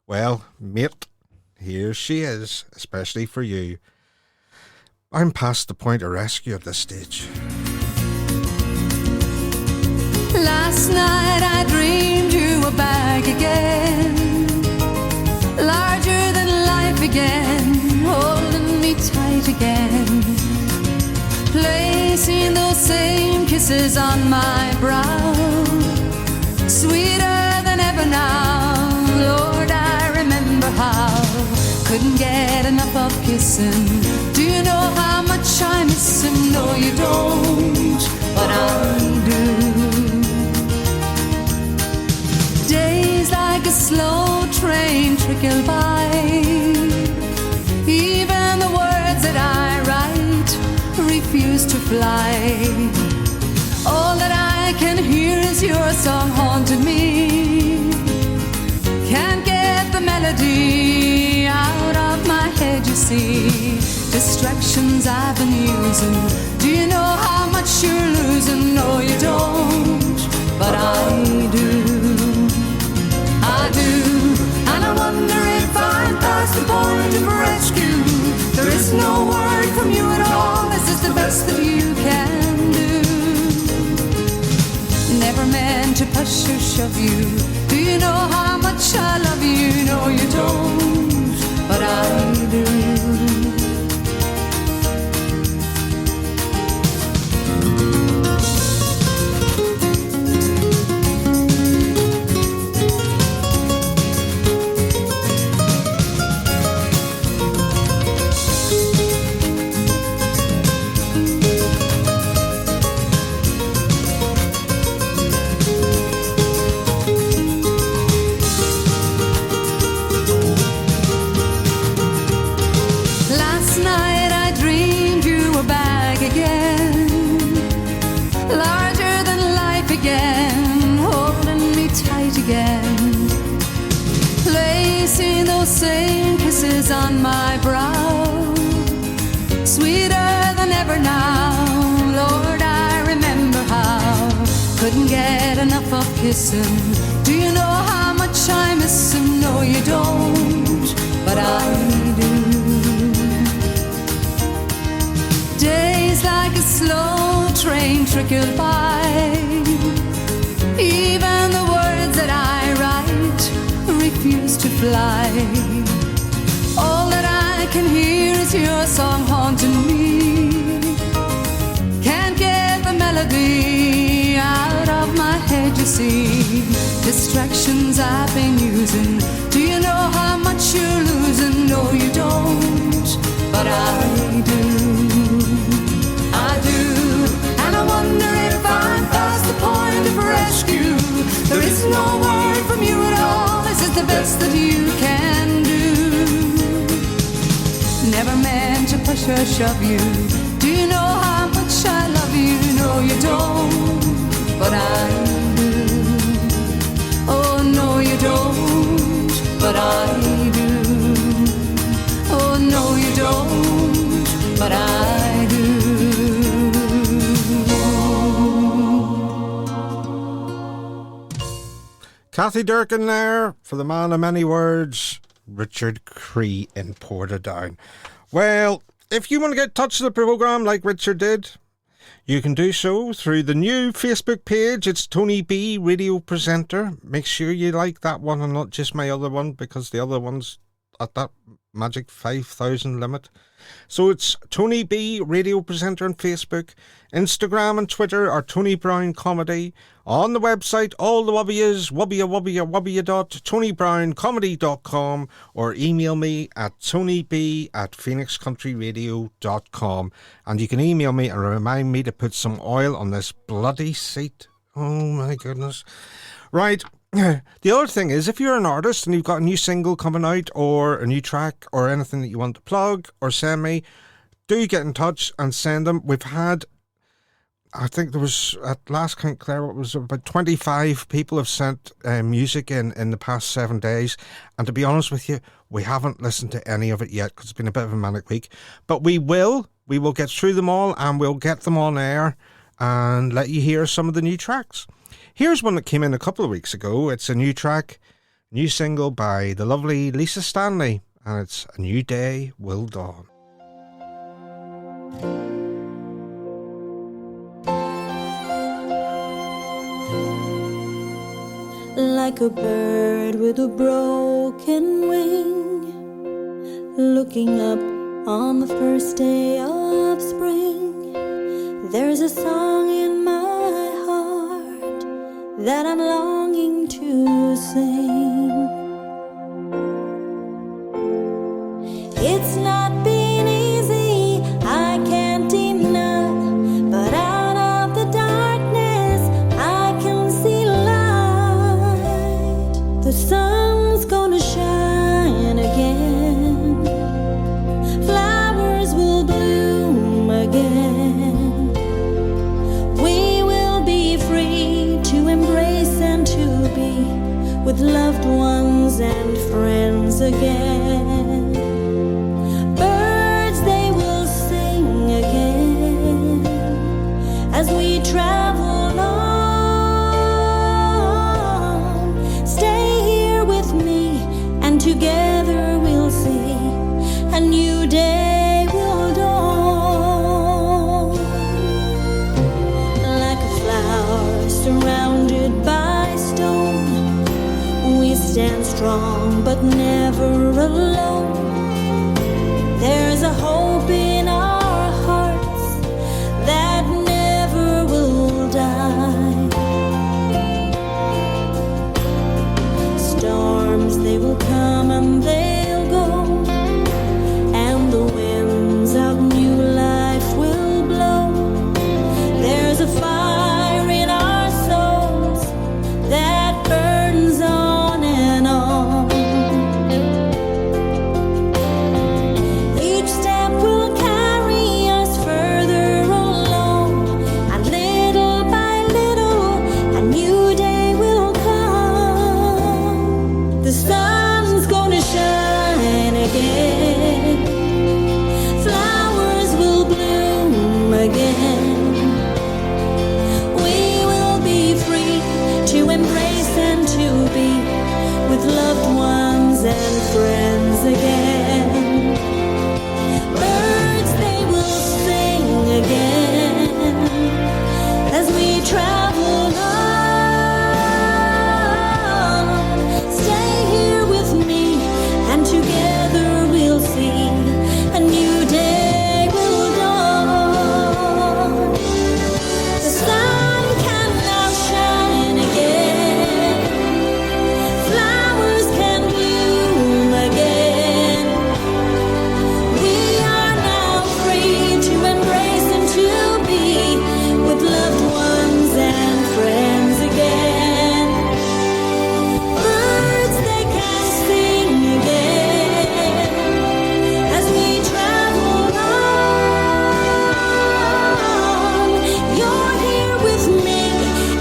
Well, mate, here she is, especially for you. I'm past the point of rescue at this stage. Last night I dreamed you were back again, larger than life again, holding me tight again, placing those same kisses on my brow, sweeter than ever now. Lord, I remember how, couldn't get enough of kissing. Do you know how much I miss him? No, you don't, but I do. Days like a slow train trickle by, even the words that I write refuse to fly. All that I can hear is your song haunting me. Can't get the melody out of my head, you see. Distractions I've been using. Do you know how much you're losing? No, you don't, but I do. I do, and I wonder if I'm past the point of rescue. There is no word from you at all. This is the best that you can do. Never meant to push or shove you. Do you know how much I love you? No, you don't, but I do. Placing those same kisses on my brow, sweeter than ever now. Lord, I remember how, couldn't get enough of kissing. Do you know how much I miss him? No, you don't, but I do. Days like a slow train trickle by, even the words that I write refuse to fly. All that I can hear is your song haunting me. Can't get the melody out of my head, you see. Distractions I've been using. Do you know how much you're losing? No, you don't, but I do. I do, and I wonder if I'm past the point of rescue. There is no word from you at all. This is the best that you can do. Never meant to push or shove you. Do you know how much I love you? No, you don't, but I do. Oh no, Kathy Durkin there for the man of many words, Richard Cree in Portadown. Well, if you want to get in touch with the programme like Richard did, you can do so through the new Facebook page. It's Tony B, Radio Presenter. Make sure you like that one and not just my other one, because the other one's at that magic 5,000 limit. So it's Tony B, Radio Presenter on Facebook. Instagram and Twitter are Tony Brown Comedy. On the website, all the wubbies, www.tonybrownComedy.com, or email me at tonyb@phoenixcountryradio.com. And you can email me and remind me to put some oil on this bloody seat. Oh my goodness. Right. The other thing is, if you're an artist and you've got a new single coming out or a new track or anything that you want to plug or send me, do get in touch and send them. We've had, I think there was, at last count, Claire, it was about 25 people have sent music in the past 7 days. And to be honest with you, we haven't listened to any of it yet because it's been a bit of a manic week. But we will get through them all and we'll get them on air and let you hear some of the new tracks. Here's one that came in a couple of weeks ago. It's a new track, new single by the lovely Lisa Stanley, and it's A New Day Will Dawn. Like a bird with a broken wing, looking up on the first day of spring, there's a song in my that I'm longing to sing. It's not been easy, I can't deny, but out of the darkness I can see light. The sun's gonna shine again, flowers will bloom again. With loved ones and friends again. Birds, they will sing again as we travel on. Stay here with me and together we'll see a new day will dawn. Like a flower surrounded by stone, we stand strong but never alone. There's a hope in our hearts that never will die. Storms, they will come and they'll go, and the winds of new life will blow. There's a fire in our souls that burns on. And friends again. Birds, they will sing again as we travel on. Stay here with me and together we'll see a new day will dawn. The sun can now shine again, flowers can again. We are now free to embrace and to be with loved ones and friends again. Birds, they can sing again as we travel on. You're here with me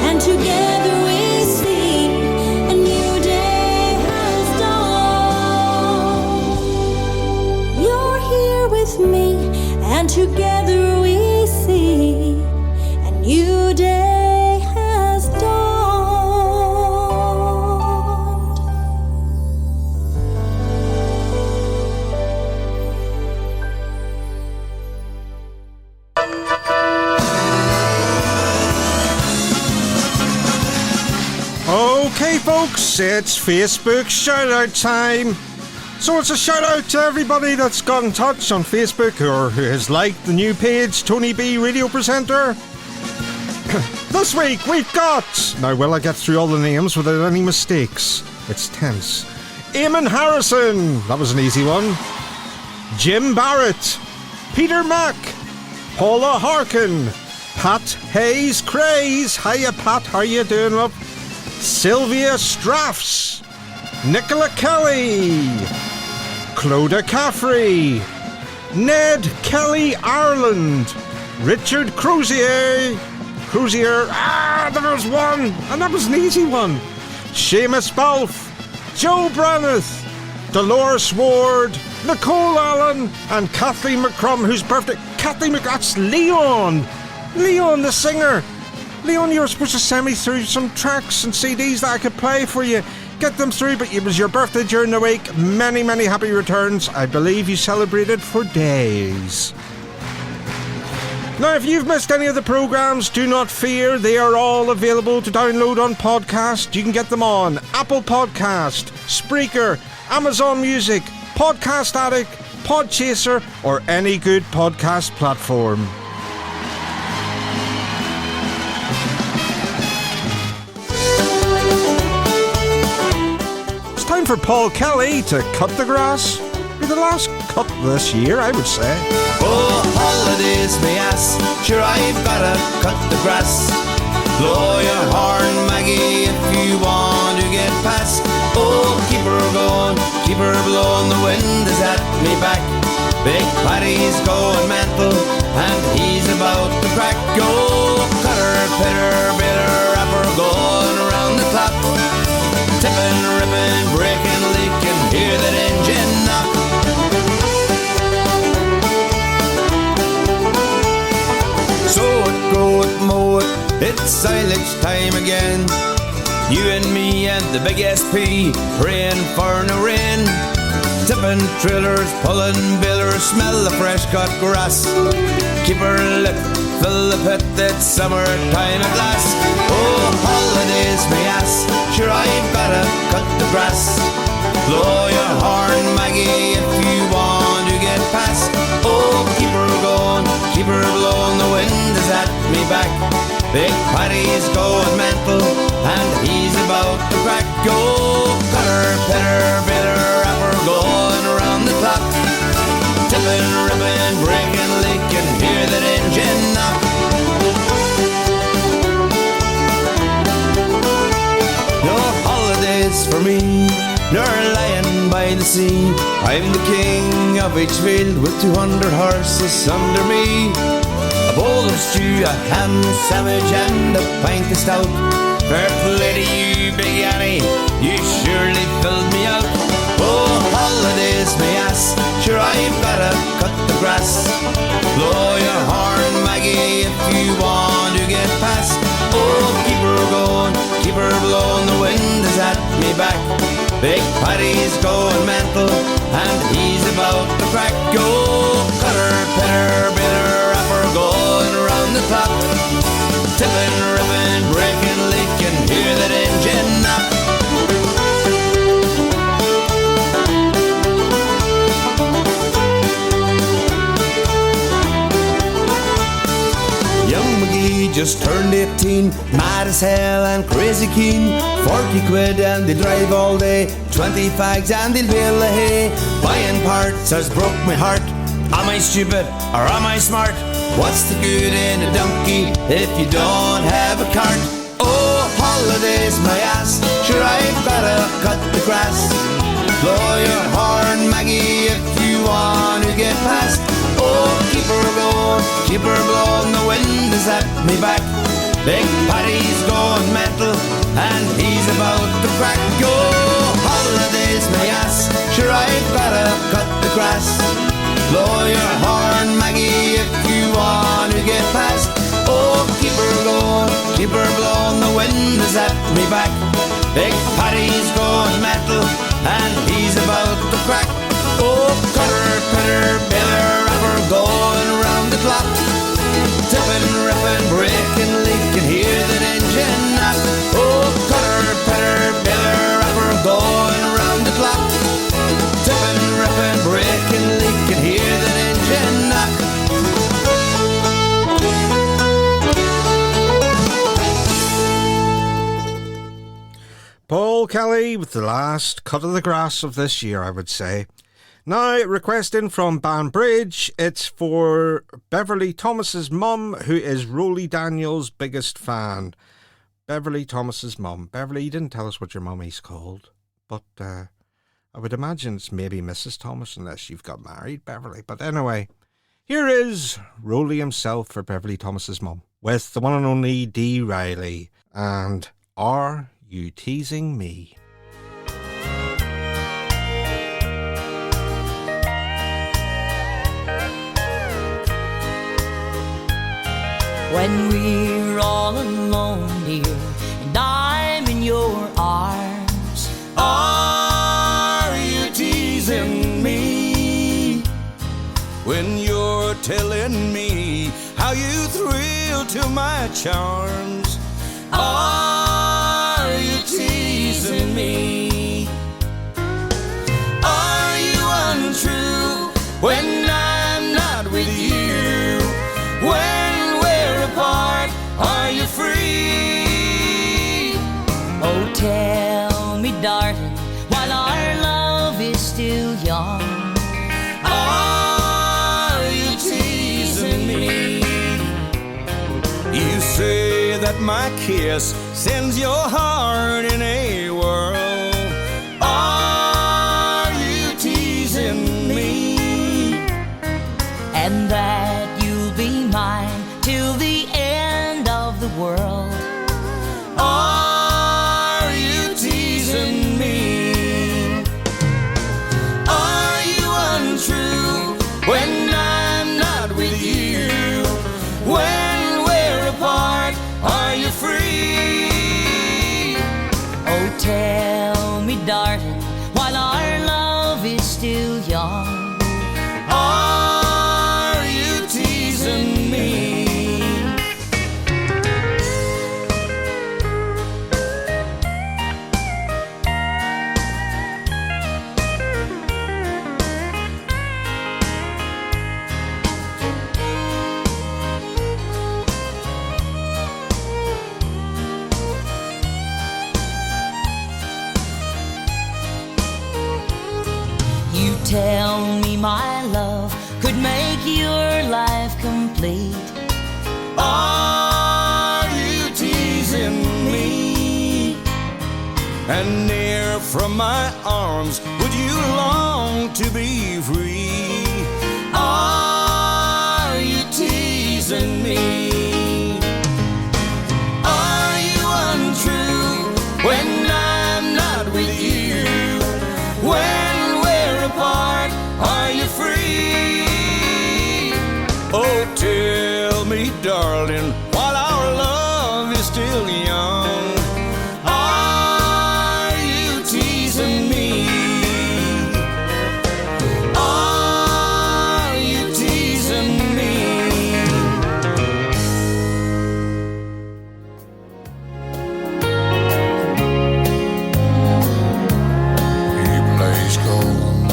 and together we see a new day has dawned. You're here with me, and together we see a new day has dawned. folks, it's Facebook shout-out time. So it's a shout-out to everybody that's got in touch on Facebook or who has liked the new page, Tony B Radio Presenter. This week we've got... Now, will I get through all the names without any mistakes? It's tense. Eamon Harrison, that was an easy one. Jim Barrett, Peter Mack, Paula Harkin, Pat Hayes Craze, hiya Pat, how you doing, love? Sylvia Straffs, Nicola Kelly, Clodagh Caffrey, Ned Kelly Ireland, Richard Crozier, there was one, and that was an easy one. Seamus Balfe, Joe Branneth, Dolores Ward, Nicole Allen, and Kathleen McCrum, whose birthday... That's Leon! Leon, the singer! Leon, you were supposed to send me through some tracks and CDs that I could play for you. Get them through, but it was your birthday during the week. Many, many happy returns. I believe you celebrated for days. Now, if you've missed any of the programmes, do not fear. They are all available to download on podcast. You can get them on Apple Podcast, Spreaker, Amazon Music, Podcast Addict, Podchaser, or any good podcast platform. It's time for Paul Kelly to cut the grass. Be the last cut this year, I would say. Oh, holidays, me ass, sure I've gotta cut the grass. Blow your horn, Maggie, if you want to get past. Oh, keep her going, keep her blowing, the wind is at me back. Big Paddy's going mental, and he's about to crack. Go, cutter, pitter, bitter, rapper, going around the clock. Tipping, ripping, breaking, leaking, hear that engine knock. Sow it, grow it, mow it, it's silage time again. You and me and the big SP, praying for no rain. Tipping trillers, pulling billers, smell the fresh cut grass. Keep her lip, fill the pit, it's summertime at last. Oh, holidays, me ass, sure I've gotta cut the grass. Blow your horn, Maggie, if you want to get past. Oh, keep her going, keep her blowing, the wind is at me back. Big Paddy's going mental, and he's about to crack. Go, cutter, pitter, bitter, rapper, going around the clock. Tipping, ripping, breaking, leaking, hear that engine knock. No holidays for me, nor lying by the sea. I'm the king of each field with 200 horses under me. A bowl of stew, a ham sandwich, and a pint of stout. Fair lady, you big Annie, you surely filled me out. Oh, holidays, me ass, sure I've gotta cut the grass. Blow your horn, Maggie, if you want to get past. Oh, keep her going, keep her blowing, the wind is at me back. Big Paddy's going mental, and he's about to crack. Go, cutter, pitter, bitter, rapper, going around the clock. Tipping, ripping, breaking, leaking, hear that engine knock. Young McGee just turned 18, mad as hell and crazy keen. 40 quid and they drive all day, 20 fags and they'll bale the hay. Buying parts has broke my heart. Am I stupid or am I smart? What's the good in a donkey if you don't have a cart? Oh, holidays, my ass, sure I've gotta cut the grass. Blow your horn, Maggie, if you want to get past. Oh, keep her going, keep her blowing, the wind is at me back. Big Paddy's going mental, and he's about to crack. Go, holidays, my ass, sure I've gotta cut the grass. Blow your horn, Maggie, if you want to get past. Oh, keep her going, keep her blowing, the wind is at me back. Big Paddy's going mental, and he's about to crack. Oh, cutter, pitter, biller, rapper, going around the clock. Tipping, ripping, breaking, leaking, hear that engine knock. Oh, cutter, pitter, biller, Rielly with the last cut of the grass of this year, I would say. Now, requesting from Banbridge, it's for Beverly Thomas's mum, who is Roly Daniel's biggest fan. Beverly Thomas's mum. Beverly, you didn't tell us what your mummy's called, but I would imagine it's maybe Mrs. Thomas, unless you've got married, Beverly. But anyway, here is Roly himself for Beverly Thomas's mum, with the one and only Dee Rielly, and Are You Teasing Me? When we're all alone, dear, and I'm in your arms, Are you teasing me? When you're telling me how you thrill to my charms, are you teasing me? Are you untrue when I'm not with you? When we're apart, are you free? oh, tell me, darling, while our love is still young, are you teasing me? You say that my kiss sends your heart in a whirl. Are you teasing me? and that you'll be mine till the end of the world. Are you teasing me? Are you untrue when I'm not with you? When we're apart, are you free? oh, tell me, darling, while our love is still young, are you teasing me? you tell me my love could make your life complete. Are you teasing me? And near from my arms, would you long to be free? Are you teasing me? Are you untrue when I'm not with you? When we're apart, are you free? Oh, tell me, darling, while our love is still young, are you teasing me? Are you teasing me? He plays gold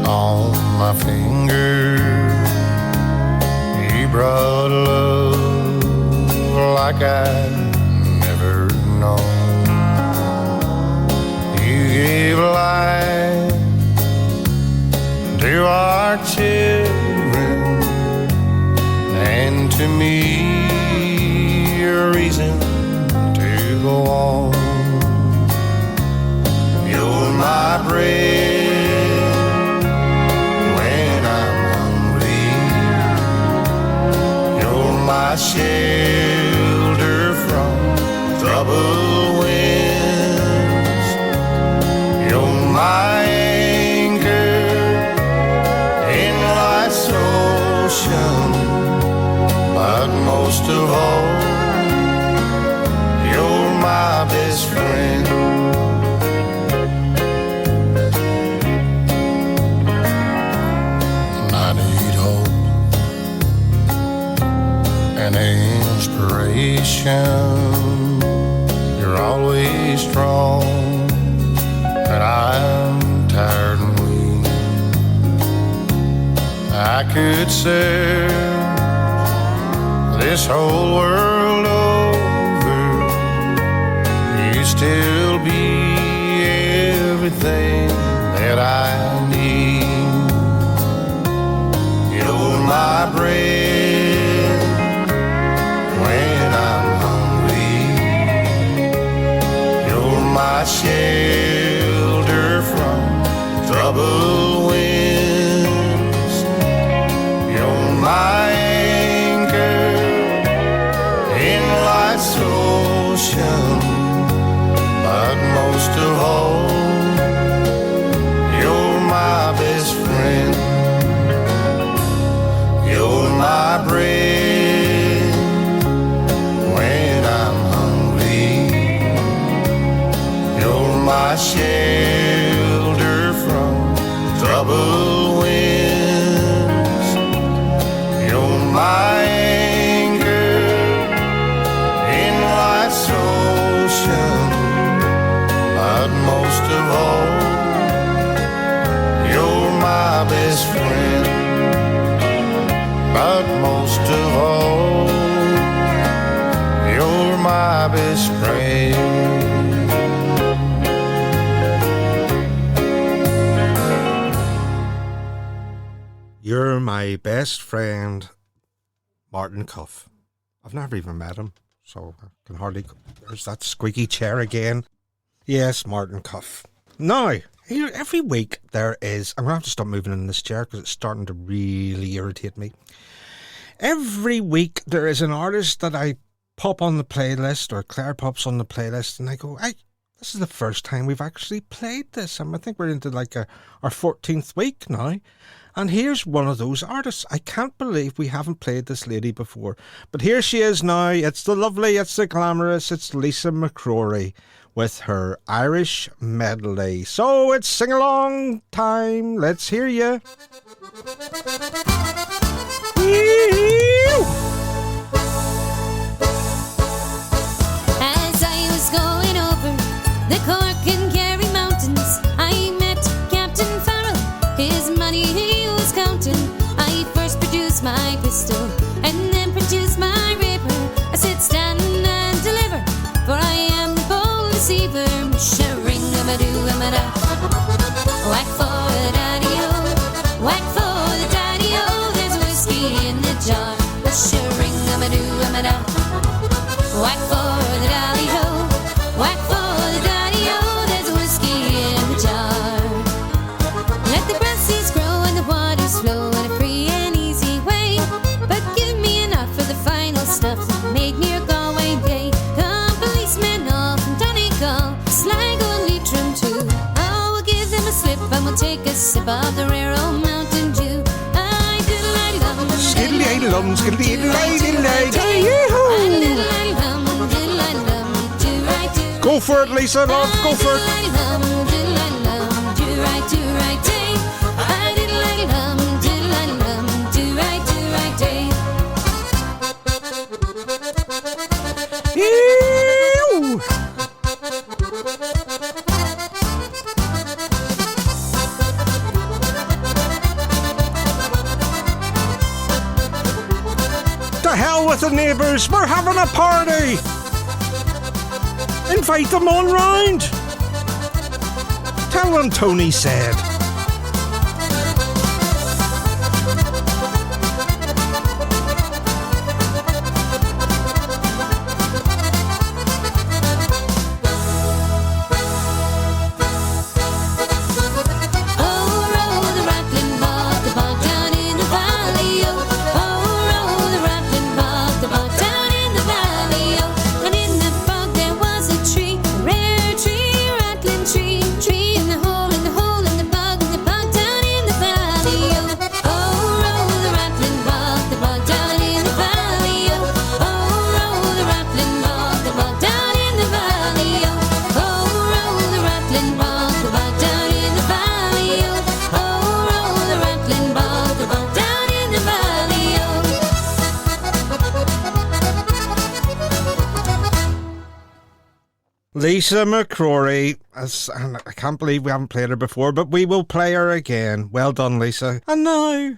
on my finger. He brought love like I never known. You gave life to our children, and to me a reason to go on. You're my bread when I'm hungry. You're my shelter from troubled winds. You're my anchor in life's ocean. But most of all, you're my best friend. And I need hope and inspiration. You're always strong, but I'm tired and weak. I could serve this whole world over. You still be everything that I need. You're my bread when I'm hungry. You're my shelter from troubled winds. You're my anchor in life's ocean. But most of all, you're my best friend. You're my bread when I'm hungry. You're my shelter from troubled winds. You're my anchor in life's ocean. But most of all, you're my best friend. But most of all, you're my best friend. You're my best friend, Martin Cuffe. I've never even met him, so I can hardly... There's that squeaky chair again. Yes, Martin Cuffe. Now, here, every week there is... I'm going to have to stop moving in this chair because it's starting to really irritate me. Every week there is an artist that I pop on the playlist, or Claire pops on the playlist, and I go, this is the first time we've actually played this. And I think we're into like our 14th week now. And here's one of those artists. I can't believe we haven't played this lady before. But here she is now. It's the lovely, it's the glamorous, it's Lisa McCrory with her Irish medley. So it's sing-along time. Let's hear you. As I was going over the Cork and Kerry mountains, I met Captain Farrell. His money he was counting. I first produced my pistol and then produced my ripper. I said, stand and deliver, for I am the bold deceiver. Ring-a-ma-doo-a-ma-da. Whack for the daddy-o, whack for the daddy-o. There's whiskey in the jar. Ring-a-ma-doo-a-ma-da. Whack for the daddy-o, whack for the daddy-o. There's whiskey in the jar. Let the brassies grow and the waters flow in a free and easy way. But give me enough for the final stuff that made near Galway Bay. Come policemen all from Donegal, Sligo and Leitrim too. Oh, we'll give them a slip and we'll take a sip of the rare old Mountain Dew. I diddle-I-dum, Skiddly-lum, skiddly-diddle-I-diddle-I-diddle. Go for it, Lisa, love, go for it. Ew. To hell with the neighbours, we're having a party. Invite them on round. Tell them Tony said. Lisa McCrory, and I can't believe we haven't played her before, but we will play her again. Well done, Lisa. And now,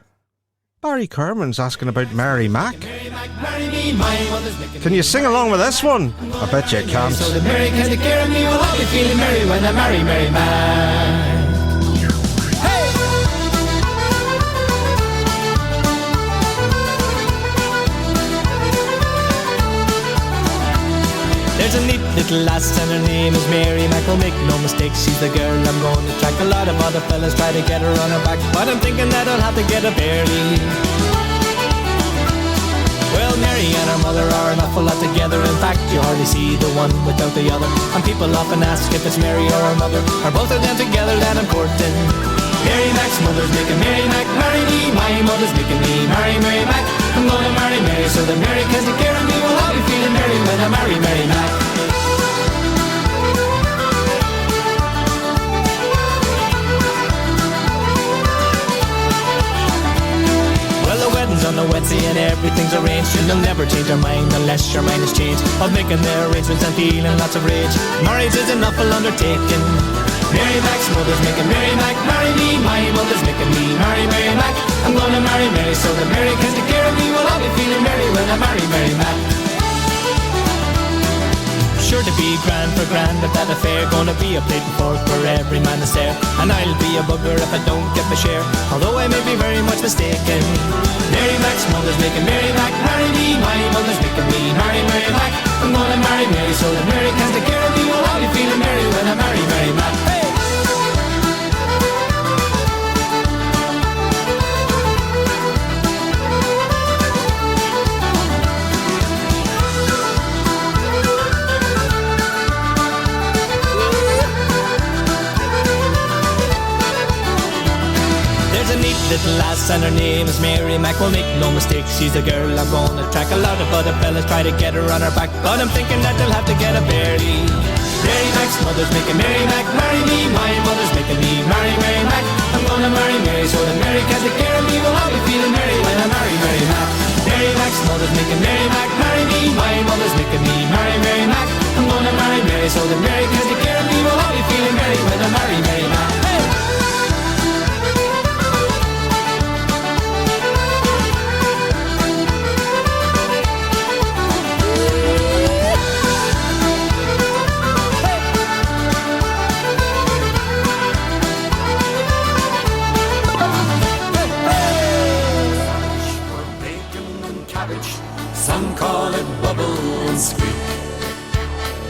Barry Kirwan's asking about Mary Mac. Mary Mac, marry me me. My mother's making Can you sing along with this one? I bet you can't. so the Mary can take care of me. Well, I'll be feeling merry when I marry Mary Mac. There's a neat little lass and her name is Mary Mac. Oh, make no mistake, she's the girl I'm going to track. A lot of other fellas try to get her on her back, but I'm thinking that I'll have to get a Barry. Well, Mary and her mother are an awful lot together. In fact, you hardly see the one without the other. And people often ask if it's Mary or her mother, or both of them together that I'm courting. Mary Mac's mother's making Mary Mac marry me. My mother's making me marry Mary Mac. I'm gonna marry Mary so that Mary can take care of me. Well, I'll be feeling merry when I marry Mary Mac. Well, the wedding's on the Wednesday and everything's arranged, and they'll never change their mind unless your mind is changed. Of making their arrangements and feeling lots of rage. Marriage is an awful undertaking. Mary Mac's mother's making Mary Mac marry me. My mother's making me marry Mary Mac. I'm gonna marry Mary so that Mary can take care of me. Well, I'll be feeling merry when I marry Mary Mac. Sure to be grand for grand at that affair. Gonna be a plate and fork for every man that's there. And I'll be a bugger if I don't get my share, although I may be very much mistaken. Mary Mac's mother's making Mary Mac marry me. My mother's making me marry Mary Mac. I'm gonna marry Mary so that Mary can take care of me. Well, I'll be feeling merry when I marry Mary Mac. Hey! Little lass and her name is Mary Mac. Well, make no mistake, she's the girl I'm gonna track. A lot of other fellas try to get her on her back, but I'm thinking that they'll have to get a Barry. Mary Mac's mother's making Mary Mac marry me. My mother's making me marry Mary Mac. I'm gonna marry Mary so that Mary can take care of me. Well, I'll be feeling merry when I marry Mary Mac. Mary Mac's mother's making Mary Mac marry me. My mother's making me marry Mary Mac. I'm gonna marry Mary so that Mary can take care of me. Well, I'll be feeling merry when I marry Mary Mac. Hey! Some call it bubble and squeak.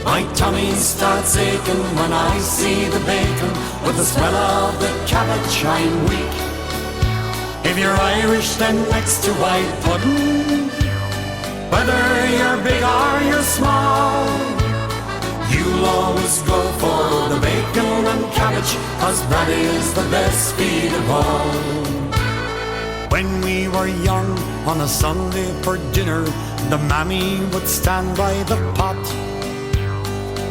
My tummy starts aching when I see the bacon. With the smell of the cabbage I'm weak. If you're Irish then next to white pudding, whether you're big or you're small, you'll always go for the bacon and cabbage, 'cause that is the best feed of all. When we were young, on a Sunday for dinner, the mammy would stand by the pot,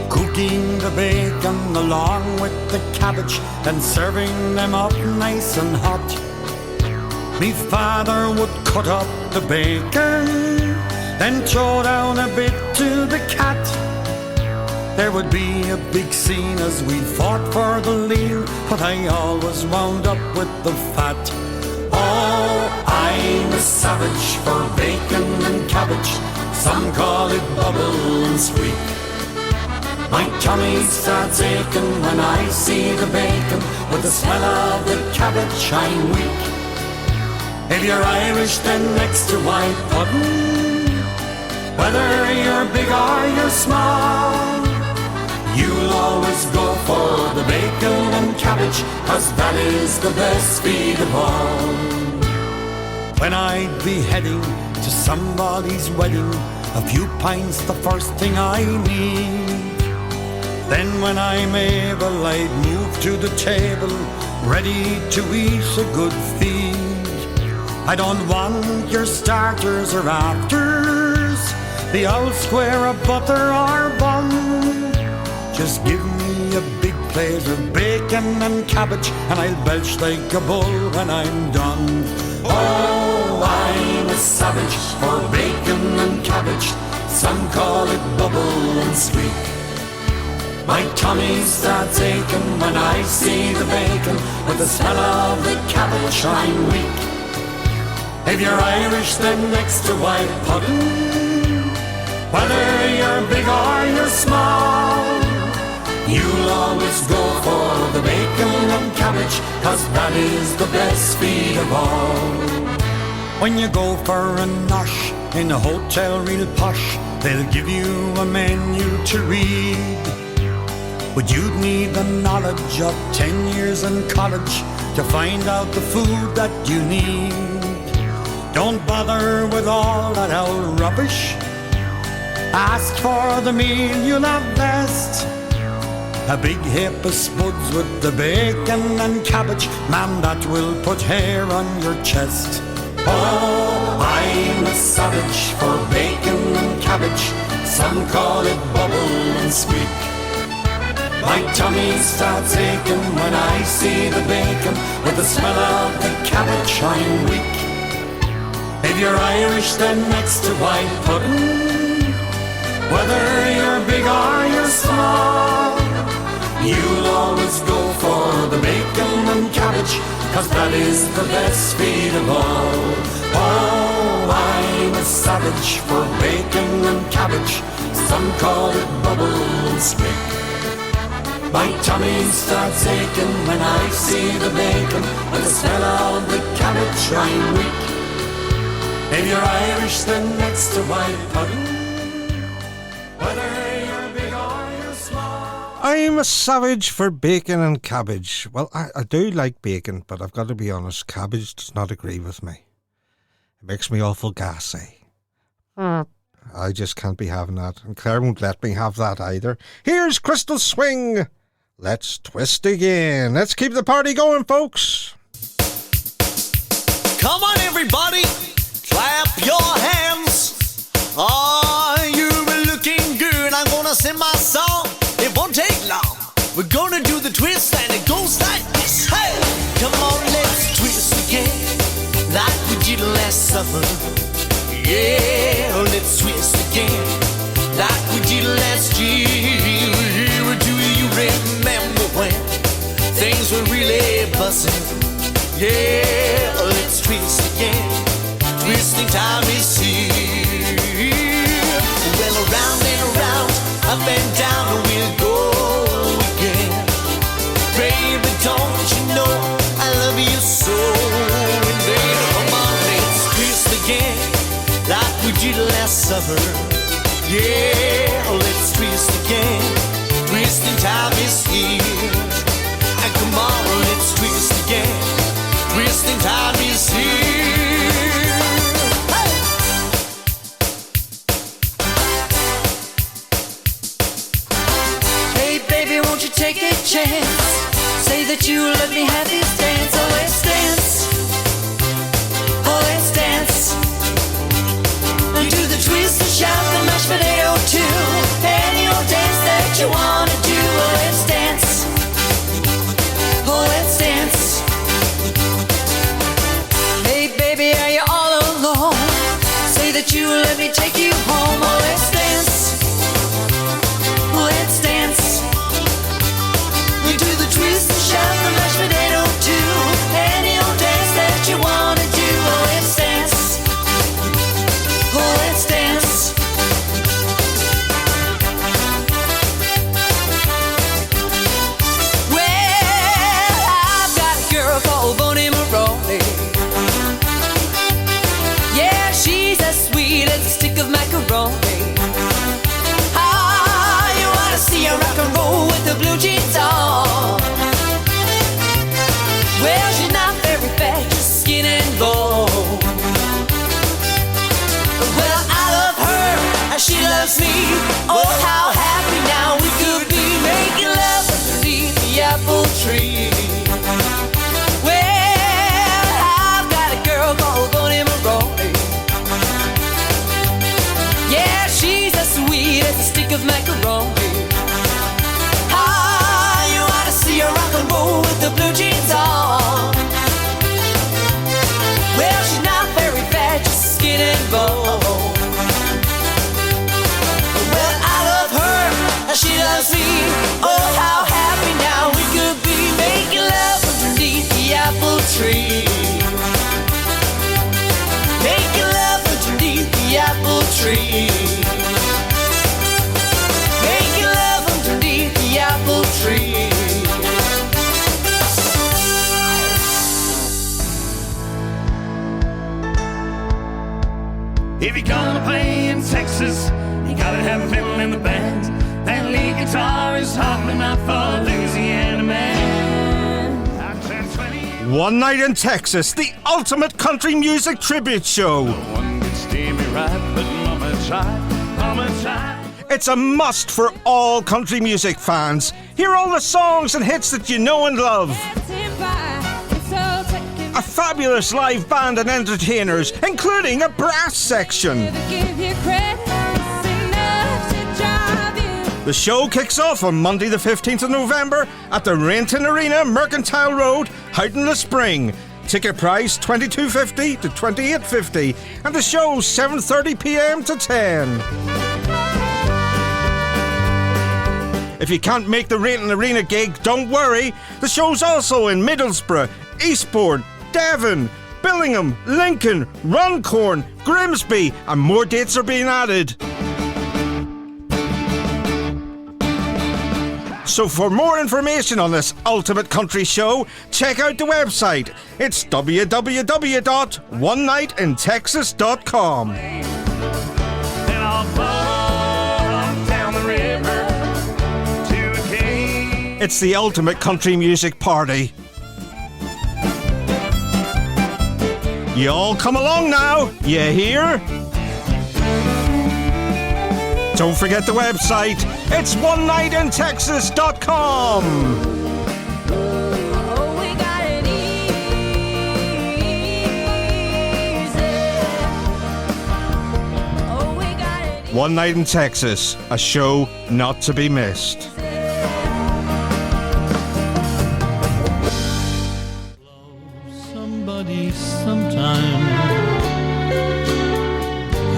cooking the bacon along with the cabbage, and serving them up nice and hot. Me father would cut up the bacon, then throw down a bit to the cat. There would be a big scene as we fought for the lean, but I always wound up with the fat. Oh, I'm a savage for bacon and cabbage. Some call it bubble and squeak. My tummy starts aching when I see the bacon. With the smell of the cabbage I'm weak. If you're Irish then next to white pudding, whether you're big or you're small, you'll always go for the bacon and cabbage, 'cause that is the best feed of all. When I'd be heading to somebody's wedding, a few pints the first thing I need. Then when I'm able I'd move to the table, ready to eat a good feed. I don't want your starters or afters, the old square of butter or bun. Just give me a big plate of bacon and cabbage, and I'll belch like a bull when I'm done. Oh, I'm a savage for bacon and cabbage. Some call it bubble and squeak. My tummy starts aching when I see the bacon. With the smell of the cabbage I'm weak. If you're Irish then next to white pudding, Whether you're big or you're small, you'll always go for the bacon and cabbage, 'cause that is the best feed of all. When you go for a nosh in a hotel real posh, they'll give you a menu to read. But you'd need the knowledge of 10 years in college to find out the food that you need. Don't bother with all that old rubbish. Ask for the meal you'll have best. A big heap of spuds with the bacon and cabbage, man, that will put hair on your chest. Oh, I'm a savage for bacon and cabbage. Some call it bubble and squeak. My tummy starts aching when I see the bacon. With the smell of the cabbage I'm weak. If you're Irish then next to white pudding, whether you're big or you're small, you'll always go for the bacon and cabbage, 'cause that is the best feed of all. Oh, I'm a savage for bacon and cabbage. Some call it bubble and squeak. My tummy starts aching when I see the bacon. With the smell of the cabbage I'm weak. If you're Irish then next to white pudding, whether you're big or you're small. I'm a savage for bacon and cabbage. Well, I do like bacon, but I've got to be honest, cabbage does not agree with me. It makes me awful gassy. I just can't be having that, and Claire won't let me have that either. Here's Crystal Swing. Let's twist again. Let's keep the party going, folks. Come on, everybody, clap your hands. Are you looking good? I'm gonna sing my song. It won't take long. We're gonna do the twist and it goes like this. Hey, come on, let's twist again, like we did last summer. Yeah, let's twist again, like we did last year. Do you remember when things were really buzzing? Yeah, let's twist again. Twisting time is here. Well, around and around, up and down we'll go again. Baby, don't you know I love you so? And then, come on, let's twist again, like we did last summer. Yeah, let's twist again. Twisting time is here. And come on, let's twist again. Twisting time is here. Hey! Hey, baby, won't you take a chance? Say that you let me have this dance. Oh, let's dance. Oh, let's dance. And do the twist and shout the mashed potato too. Any old dance that you wanna do. Oh, let's dance. Oh, let's dance. Hey, baby, are you all alone? Say that you let me take you home. Oh, let's dance. Oh, let's dance. You do the twist and shout the mashed potato too. Any old dance that you wanna do. Oh, let's dance. Oh, let's dance. Well, I've got a girl called Bonnie Roly. Yeah, she's as sweet as a stick of macaroni. Ah, you wanna see her rock and roll with the blue jeans on? Well, she's not very fat, just skin and bone. Well, I love her and she loves me. Oh, how happy now we could be making love underneath the apple tree. Well, I've got a girl called Bonnie McCrory. Yeah, she's as sweet as a stick of macaroni. Ah, you wanna see her rock and roll with the blue jeans on? Well, she's not very fat, just skin and bone. Well, I love her and she loves me. Oh, how happy now we could be making love underneath the apple tree. Making love underneath the apple tree. If you're gonna play in Texas, you gotta have a fiddle in the band. That lead guitar is hardly not for Louisiana man. I turned 20. One Night in Texas, the ultimate country music tribute show. No one can steer me right, but Mama tried. Mama tried. It's a must for all country music fans. Hear all the songs and hits that you know and love. A fabulous live band and entertainers, including a brass section. The show kicks off on Monday the 15th of November at the Rainton Arena, Mercantile Road, Houghton Le Spring. Ticket price $22.50 to $28.50 and the show's 7:30 p.m. to 10. If you can't make the Rainton Arena gig, don't worry. The show's also in Middlesbrough, Eastbourne, Devon, Billingham, Lincoln, Runcorn, Grimsby, and more dates are being added. So for more information on this ultimate country show, check out the website. It's www.onenightintexas.com. Then I'll fall down the river to a cave. It's the ultimate country music party. You all come along now, you hear? Don't forget the website. It's onenightintexas.com. One Night in Texas, a show not to be missed. Somebody sometime.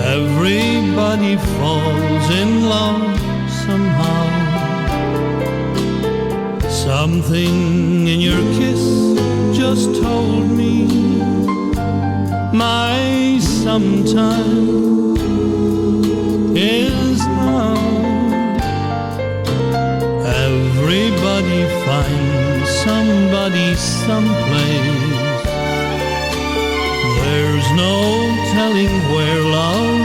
Everybody falls in love somehow. Something in your kiss just told me my sometime is now. Everybody finds somebody someplace. There's no telling where love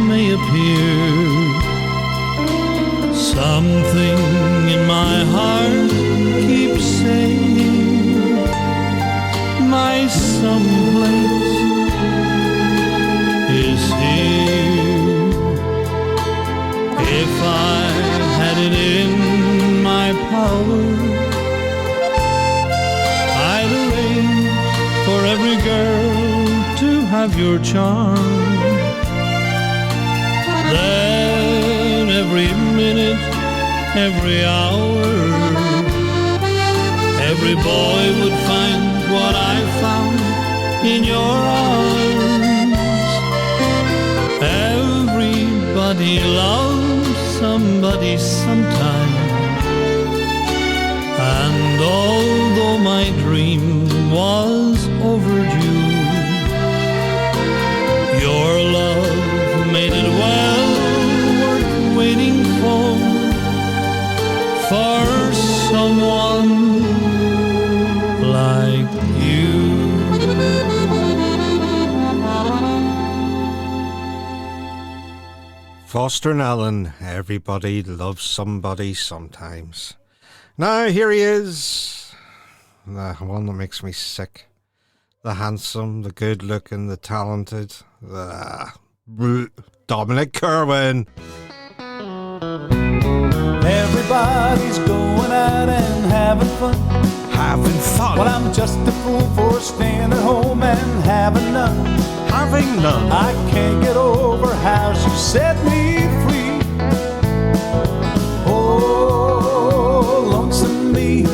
may appear. Something in my heart keeps saying my someplace is here. If I had it in my power, I'd arrange for every girl to have your charm. Then every minute, every hour, every boy would find what I found in your arms. Everybody loves somebody sometime. And although my dream was overdue, your love made it well worth waiting for someone like you. Foster and Allen, everybody loves somebody sometimes. Now here he is, the one that makes me sick. The handsome, the good-looking, the talented, Dominic Kirwan. Everybody's going out and having fun. Having fun? Well, I'm just a fool for staying at home and having none. Having none? I can't get over how she set me free. Oh, lonesome me.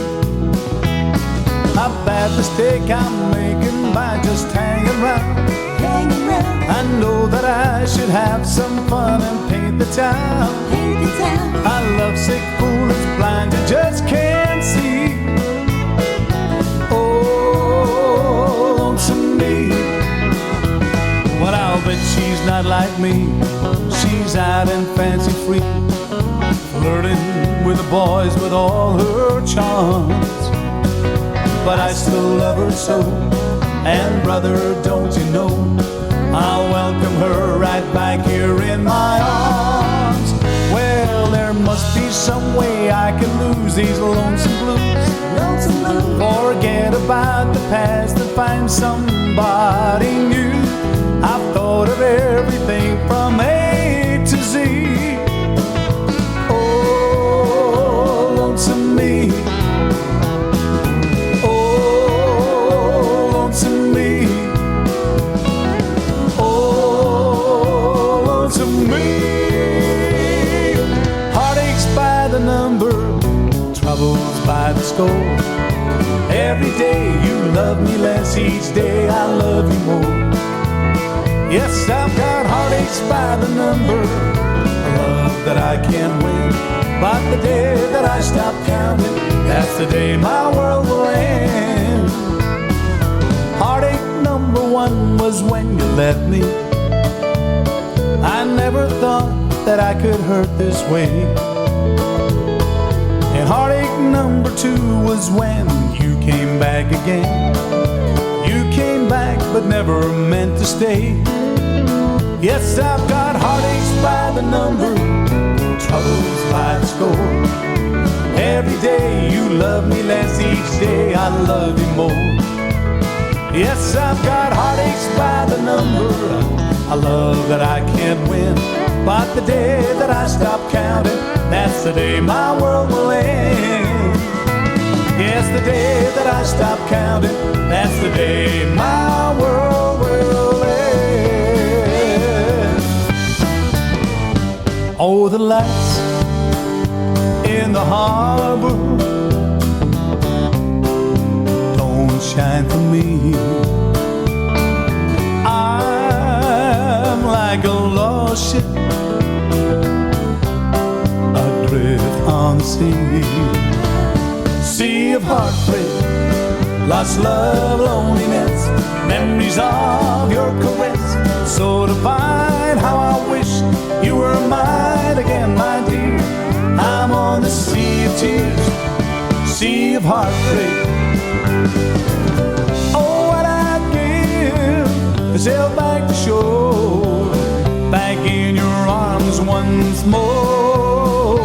A bad mistake I'm making by just hanging around. I know that I should have some fun and paint the town. A lovesick fool is blind and just can't see. Oh, lonesome me. Well, I'll bet she's not like me. She's out and fancy free, flirting with the boys with all her charms. But I still love her so, and brother, don't you know, I'll welcome her right back here in my arms. Well, there must be some way I can lose these lonesome blues. Forget about the past and find somebody new. I've thought of everything from A to Z. Oh, lonesome me. Oh, lonesome me. Oh, lonesome me. Heartaches by the number, troubles by the score. Every day you love me less, each day I love you more. Yes, I've got heartaches by the number, a love that I can't win. But the day that I stop counting, that's the day my world will end. Heartache number one was when you left me. I never thought that I could hurt this way. And heartache number two was when you came back again. You came back but never meant to stay. Yes, I've got heartaches by the number, troubles by the score. Every day you love me less, each day I love you more. Yes, I've got heartaches by the number, a love that I can't win. But the day that I stop counting, that's the day my world will end. Yes, the day that I stop counting, that's the day my world will end. Oh, the lights in the harbor don't shine for me. I'm like a lost ship adrift on the sea. Sea of heartbreak, lost love, loneliness, memories of your caress. So divine, how I wish you were mine again, my dear. I'm on the sea of tears, sea of heartbreak. Oh, what I'd give to sail back to shore, back in your arms once more.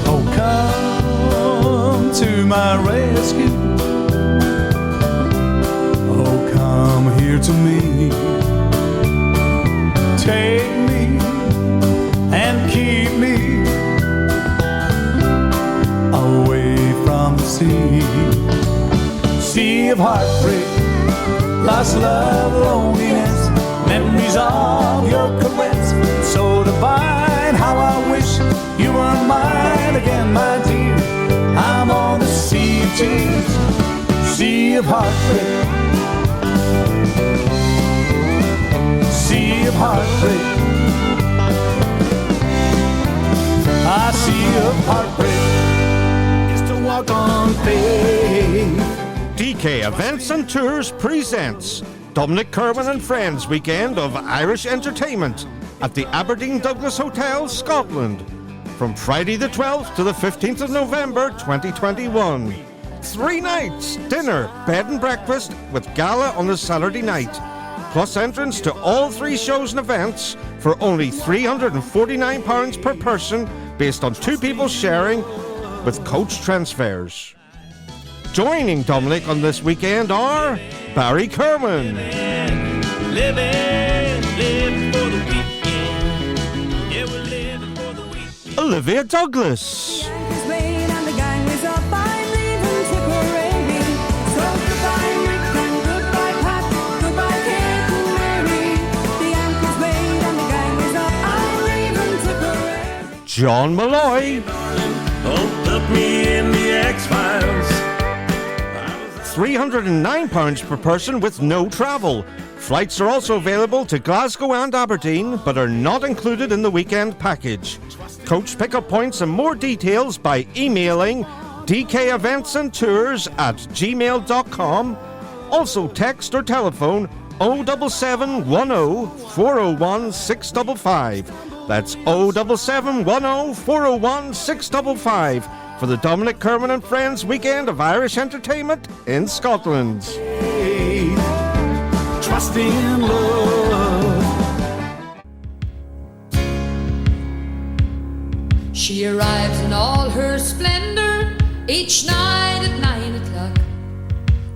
Oh, come to my rescue. Oh, come here to me. Take me and keep me away from the sea. Sea of heartbreak, lost love, loneliness, memories of your caress. So divine, how I wish you were mine again, my dear. I'm on the sea of tears, sea of heartbreak, sea of heartbreak. A sea of heartbreak is to walk on faith. DK Events and Tours presents Dominic, Kirwan and Friends Weekend of Irish Entertainment at the Aberdeen Douglas Hotel, Scotland, from Friday the 12th to the 15th of November 2021. 3 nights, dinner, bed and breakfast with gala on the Saturday night, plus entrance to all 3 shows and events for only £349 per person, based on 2 people sharing with coach transfers. Joining Dominic on this weekend are Barry Kirwan, Living for the weekend. Yeah, we're living for the weekend. Olivia Douglas, John Malloy, Oh, put me in the X-Files. £309 per person with no travel. Flights are also available to Glasgow and Aberdeen, but are not included in the weekend package. Coach pickup points and more details by emailing dkeventsandtours@gmail.com. Also text or telephone 07710 401 655. That's 07710 401 655 for the Dominic, Kirwan and Friends Weekend of Irish Entertainment in Scotland. Trust in love. She arrives in all her splendor each night at 9 o'clock.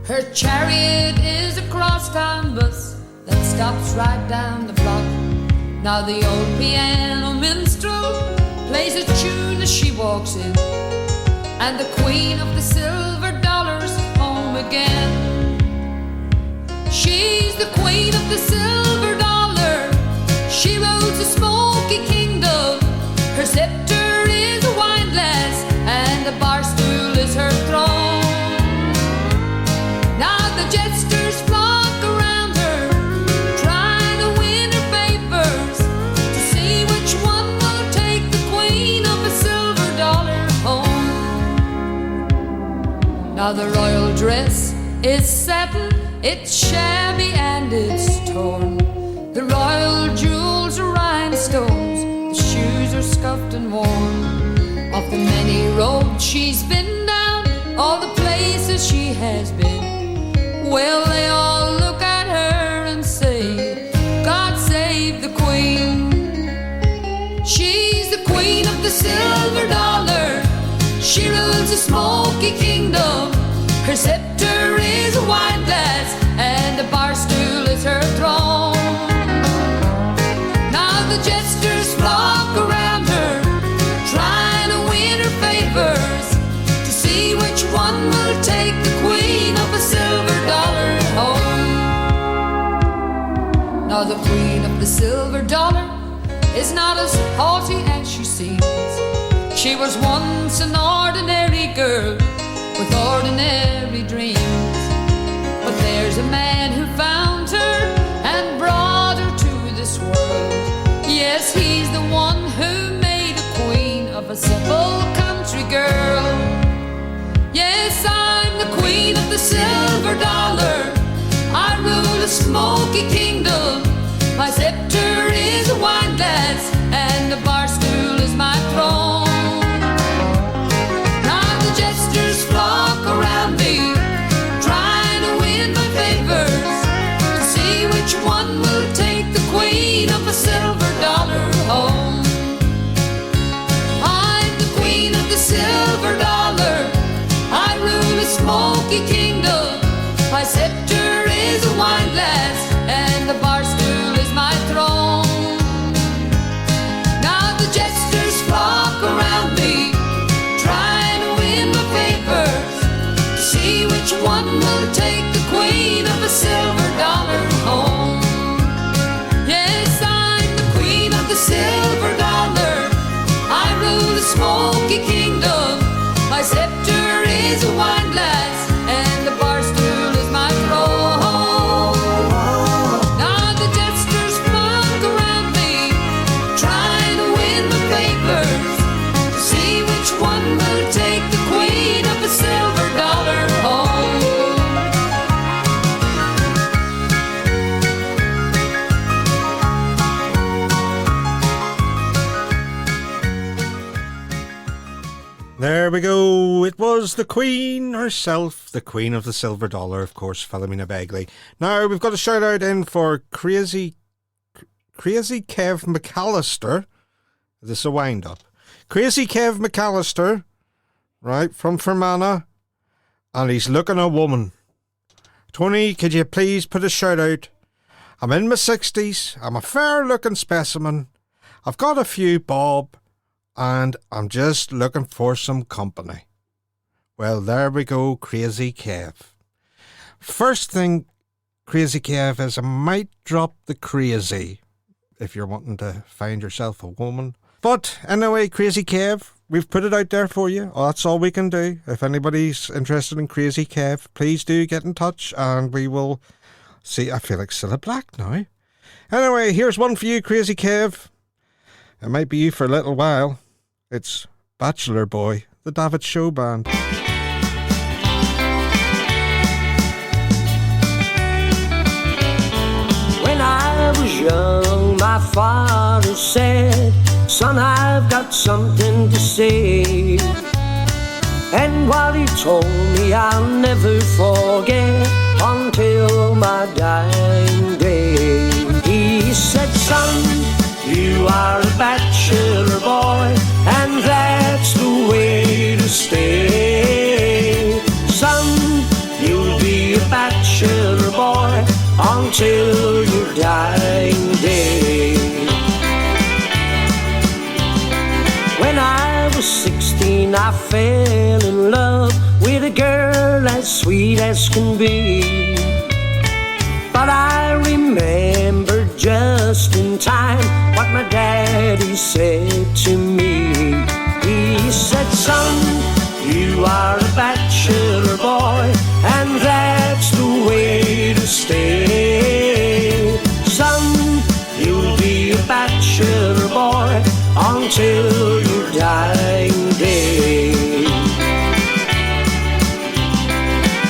Her chariot is a crosstown bus that stops right down the block. Now the old piano minstrel plays a tune as she walks in, and the queen of the silver dollar's home again. She's the queen of the silver dollar. She rules a smoky kingdom. Her scepter is a wine glass, and the bar stool is her throne. Now the jesters flock around her, trying to win her favors, to see which one will take the queen of a silver dollar home. Now the royal dress is satin, it's shabby and it's torn. The royal jewels are rhinestones, the shoes are scuffed and worn. Of the many roads she's been down, all the places she has been, well, they all look at her and say, God save the queen. She's the queen of the silver dollar. She rules a smoky kingdom. Her scepter is a wine glass, and the bar stool is her throne. Now the jesters flock around her, trying to win her favors, to see which one will take the queen of a silver dollar home. Now the queen of the silver dollar is not as haughty as she seems. She was once an ordinary girl with ordinary dreams, but there's a man who found her and brought her to this world. Yes, he's the one who made a queen of a simple country girl. Yes, I'm the queen of the silver dollar. I rule a smoky kingdom. My scepter is a wine glass, and the bar stool is my throne. Now the jesters flock around me, trying to win my favors, to see which one will take the queen of a silver dollar home. I'm the queen of the silver dollar. I rule a smoky kingdom. My scepter is a wine glass, and the bar stool is my throne. Now the jesters flock around me, trying to win my favors, to see which one will take the queen of a silver dollar home. Yes, I'm the queen of the silver dollar. I rule a smoky kingdom. My scepter is a wine glass, and the bar stool is my throne. Now the jesters flock around me, trying to win my favors, to see which one will take the queen of a silver dollar home. There we go. It was the Queen herself, the Queen of the Silver Dollar, of course, Philomena Begley. Now, we've got a shout out in for Crazy Kev McAllister. This is a wind up. Crazy Kev McAllister, right, from Fermanagh, and he's looking a woman. Tony, could you please put a shout out? I'm in my 60s. I'm a fair looking specimen. I've got a few bob, and I'm just looking for some company. Well, there we go, Crazy Kev. First thing, Crazy Kev, is I might drop the crazy if you're wanting to find yourself a woman. But anyway, Crazy Kev, we've put it out there for you. Oh, that's all we can do. If anybody's interested in Crazy Kev, please do get in touch and we will see. I feel like Cilla Black now. Anyway, here's one for you, Crazy Kev. It might be you for a little while. It's Bachelor Boy, the David Show Band. When I was young, my father said, son, I've got something to say. And what he told me I'll never forget until my dying day. He said, son, you are a bachelor boy, and that bachelor boy until your dying day. When I was 16, I fell in love with a girl as sweet as can be. But I remember just in time what my daddy said to me. He said, son, you are a bachelor boy, and that's the way to stay. Son, you'll be a bachelor boy until your dying day.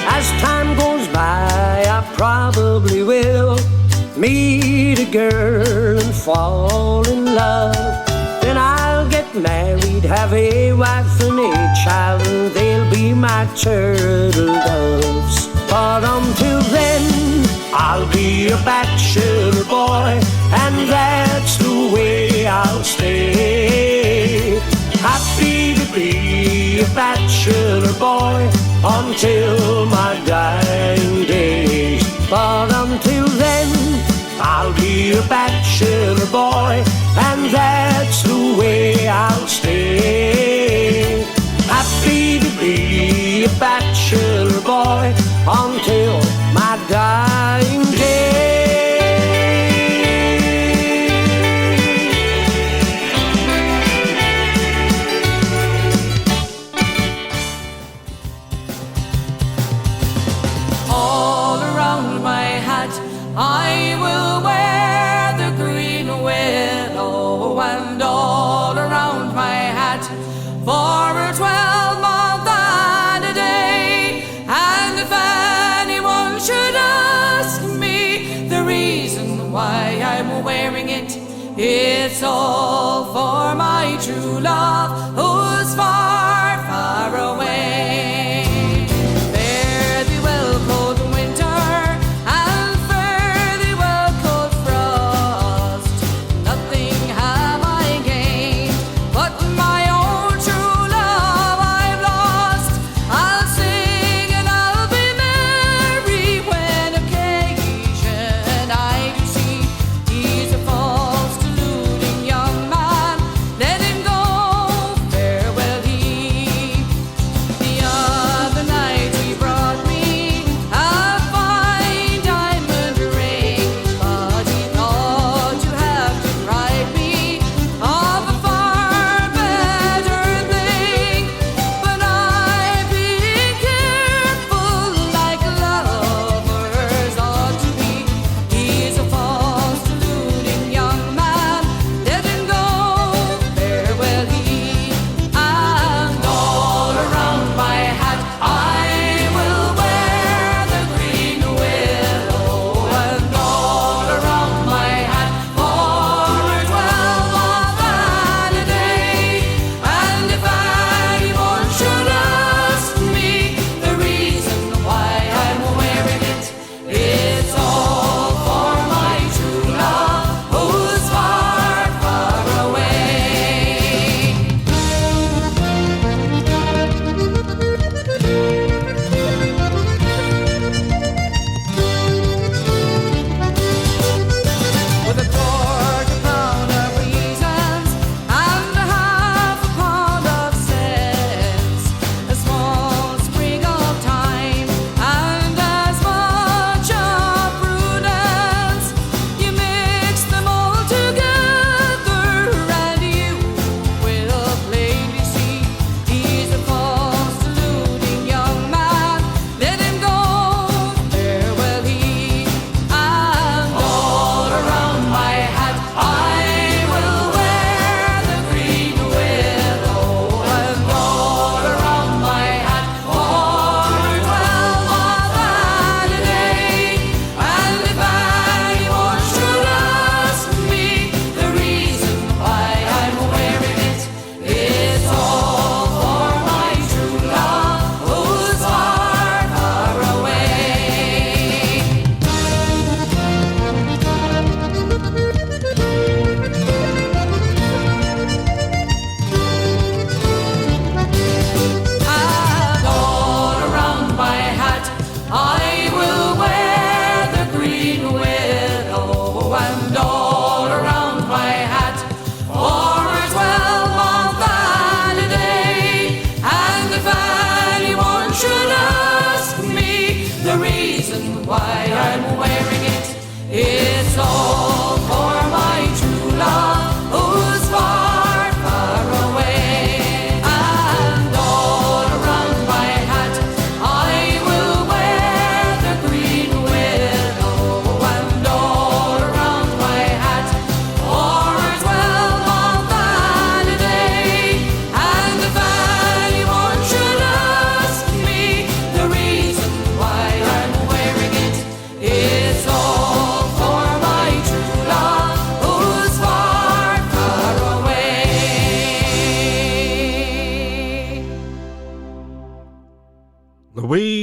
As time goes by, I probably will meet a girl and fall in love. Then I'll get married, have a wife and a child, and they'll be my turtle doves. But until then, I'll be a bachelor boy, and that's the way I'll stay. Happy to be a bachelor boy until my dying days. But until then, I'll be a bachelor boy, and that's the way I'll stay. Happy to be a bachelor boy until my dying day. All around my hat I will wear the green willow, and all around my hat for a 12-month and a day. And if anyone should ask me the reason why I'm wearing it, it's all for my true love who's far, far away. Fare thee well, cold winter, and fare thee well, cold frost. Nothing have I gained, but my own true love I've lost. I'll sing and I'll be merry when occasion I do see he's a false deluding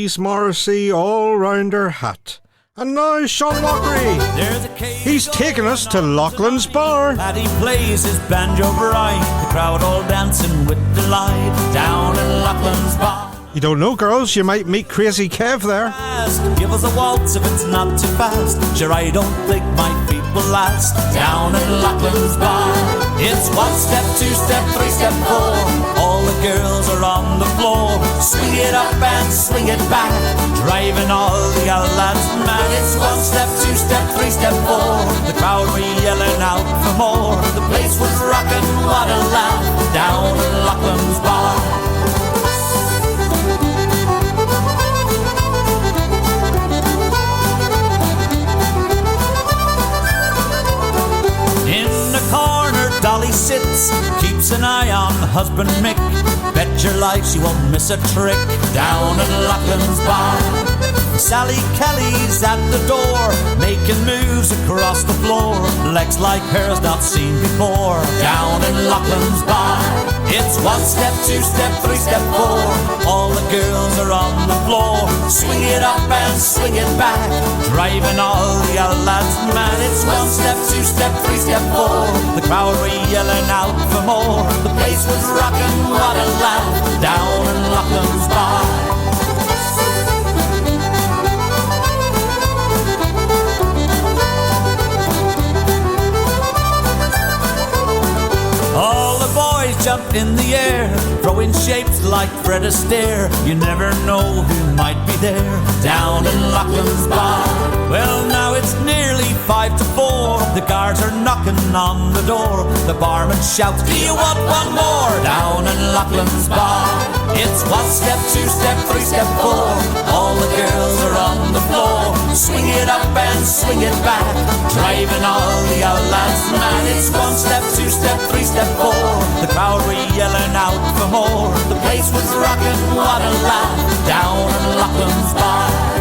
Louise Morrissey all round her hat. And now Sean Lockery. He's taken us to Loughlin's Bar. Paddy plays his banjo bright, the crowd all dancing with delight down in Loughlin's Bar. You don't know, girls, you might meet Crazy Kev there. Give us a waltz if it's not too fast. Sure, I don't think my feet will last down in Loughlin's Bar. It's 1 step, 2 step, 3 step, 4. All the girls are on the floor. Swing it up and swing it back, driving all the other lads mad. It's 1 step, 2 step, 3 step, 4. The crowd were yelling out for more. The place was rocking, what a laugh, down in Loughlin's Bar. Dolly sits, keeps an eye on husband Mick. Bet your life she won't miss a trick down at Loughlin's Bar. Sally Kelly's at the door, making moves across the floor. Legs like hers not seen before down in Loughlin's Bar. It's 1 step, 2 step, 3 step, 4. All the girls are on the floor. Swing it up and swing it back, driving all the other lads mad. It's 1 step, 2 step, 3 step, 4. The crowd were yelling out for more. The place was rocking, what a laugh, down in Loughlin's Bar. All the boys jumped in the air, throwing shapes like Fred Astaire. You never know who might be there down in Loughlin's Bar. Well, now it's nearly 5 to 4. The guards are knocking on the door. The barman shouts, do you want one more? Down in Loughlin's Bar. It's 1 step, 2 step, 3 step, 4. All the girls are on the floor. Swing it up and swing it back, driving all the other lads mad. It's 1 step, 2 step, 3 step, 4. The crowd were yelling out for more. The place was rocking, what a laugh, down in Loughlin's Bar.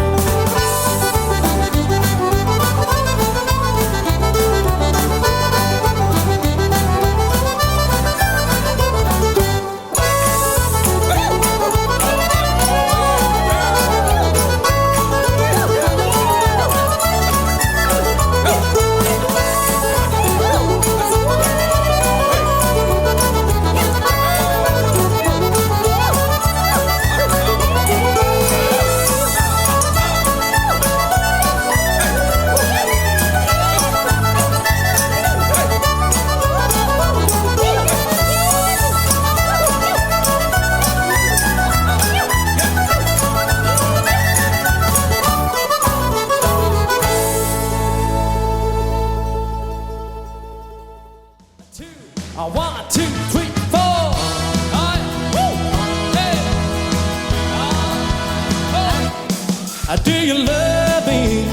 Do you love me?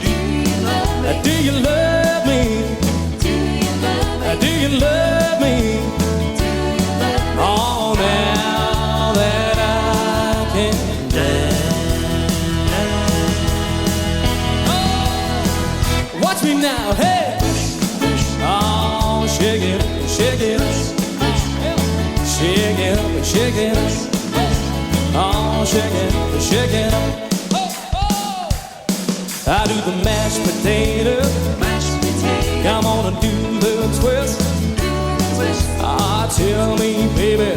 Do you love me? Do you love me? Do you love me? Do you love me? Oh, now that I can dance. Oh, watch me now, hey! Oh, shake it up and shake it up. Shake it up and shake it up. Oh, shake it up and shake it up. I do the mashed potato. Come on and do the twist. Ah, tell me, baby.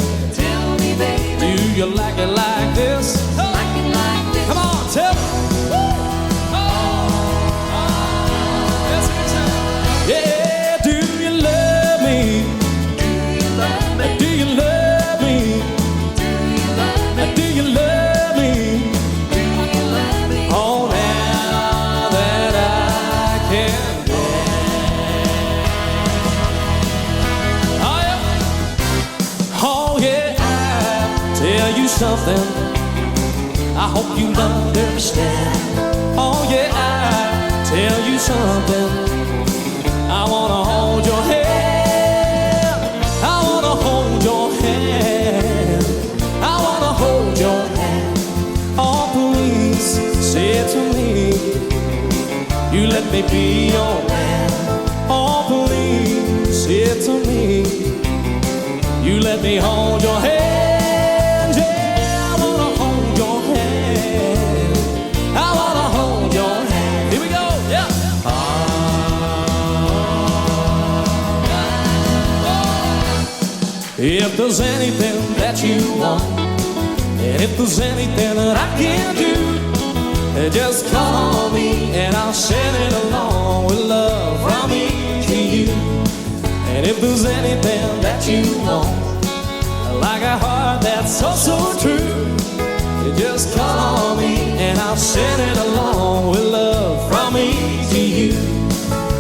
Do you like it like this? Come on, tell me. Yeah, do you love me? Do you love me? Do you love me? Oh, now that I can dance. Oh yeah, I tell you something. I hope you understand. Oh yeah, I tell you something. I wanna hold your hand. I wanna hold your hand. I wanna hold your hand. Oh please, say to me, you let me be your man. Oh please, say to me, you let me hold your hand. Yeah, I wanna hold your hand. If there's anything that you want, and if there's anything that I can do, just call on me and I'll send it along with love from me to you. And if there's anything that you want, like a heart that's so, so true, just call on me and I'll send it along with love from me to you.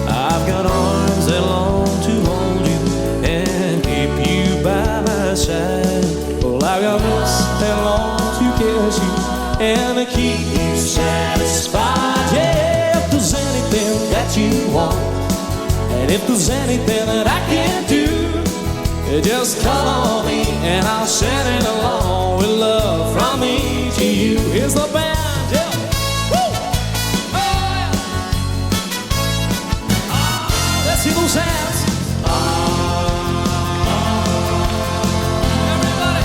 I've got arms that long to hold you and keep you by my side. Well, I've got lips that long to kiss you and to keep you satisfied. Yeah, if there's anything that you want, and if there's anything that I can do, just call on me and I'll send it along with love from me to you. Here's the band, yeah. Woo! Oh, yeah. Let's see those hands. Everybody.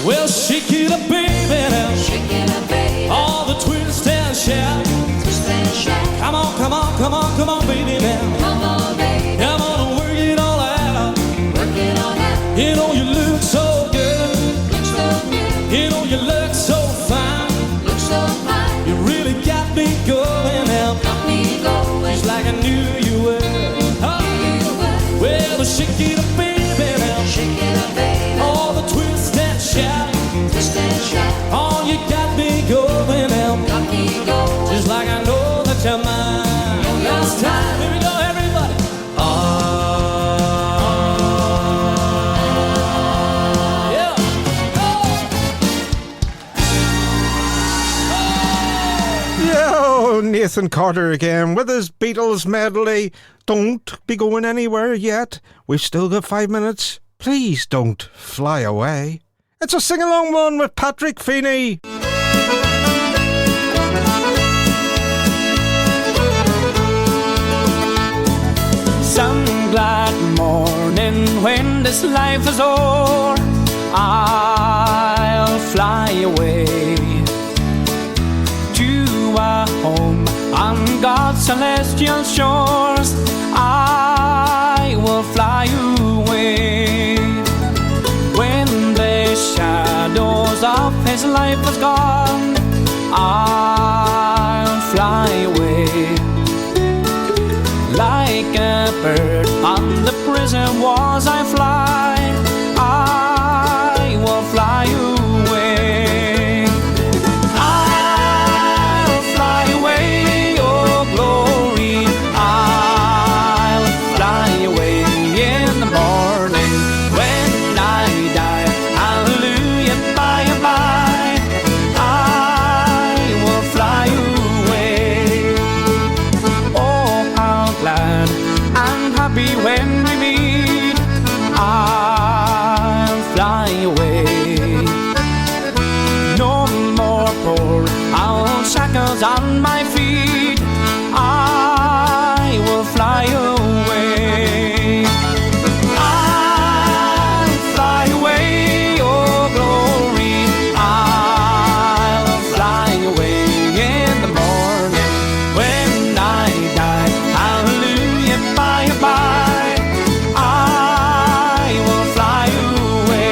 Well, shake it up, baby, now. Shake it up, baby. All the twist and shout. Twist and shout. Come on, come on, come on, come on, baby, now. Come on, baby. Come on and work it all out. Work it all out. You know you look so good. Look so good. You know you look so fine. Look so fine. You really got me going now. Got me going. Just like I knew you would. Oh, you would. Well, shake it up, baby, now. Shake it up, baby. All the twist and shout. Twist and shout. Oh, you got me going now. Got me going. Just like I know that you're mine. Last time. Here we go, everybody. Nathan Carter again with his Beatles medley. Don't be going anywhere yet. We've still got 5 minutes. Please don't fly away. It's a sing-along one with Patrick Feeney. Some glad morning when this life is o'er, I'll fly away to a home on God's celestial shores. I will fly away when the shadows of his life is gone. I'll fly away like a bird on the prison walls. I fly, I will fly away. I'll fly away, oh glory. I'll fly away in the morning when I die. Hallelujah, by and by, I will fly away. Oh, how glad and happy when we meet. I'll fly away. No more poor old shackles on my feet. I will fly away. I'll fly away, oh glory. I'll fly away in the morning when I die. Hallelujah, by and by, I will fly away.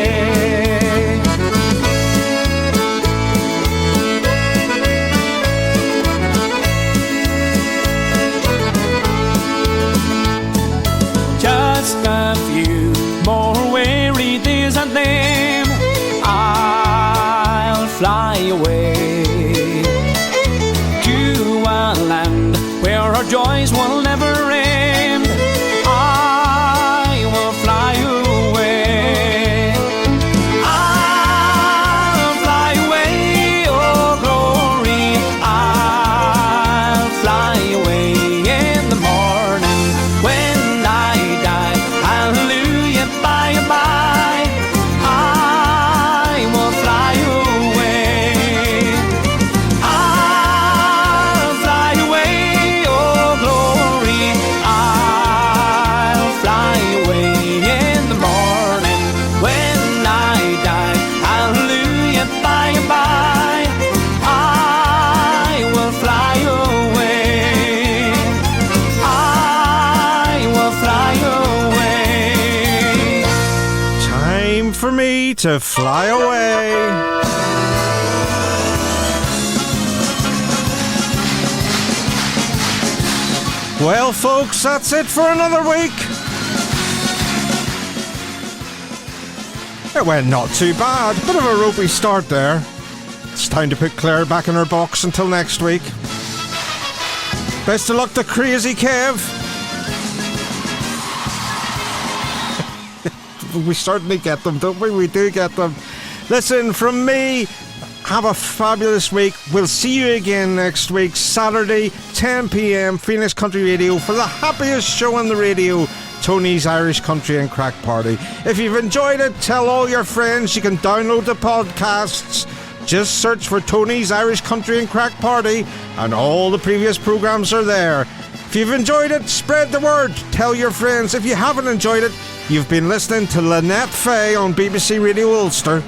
ready to fly away. Well, folks, that's it for another week. It went not too bad. Bit of a ropey start there. It's time to put Claire back in her box until next week. Best of luck to Crazy Kev. We certainly get them, don't we? We do get them. Listen, from me, have a fabulous week. We'll see you again next week, Saturday, 10 p.m, Phoenix Country Radio, for the happiest show on the radio, Tony's Irish Country and Crack Party. If you've enjoyed it, tell all your friends. You can download the podcasts. Just search for Tony's Irish Country and Crack Party, and all the previous programs are there. If you've enjoyed it, spread the word. Tell your friends. If you haven't enjoyed it, you've been listening to Lynette Faye on BBC Radio Ulster.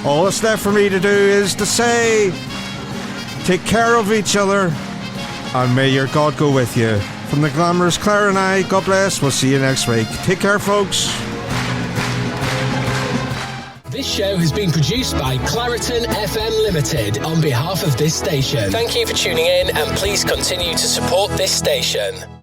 All that's left for me to do is to say, take care of each other, and may your God go with you. From the glamorous Claire and I, God bless. We'll see you next week. Take care, folks. This show has been produced by Clariton FM Limited on behalf of this station. Thank you for tuning in, and please continue to support this station.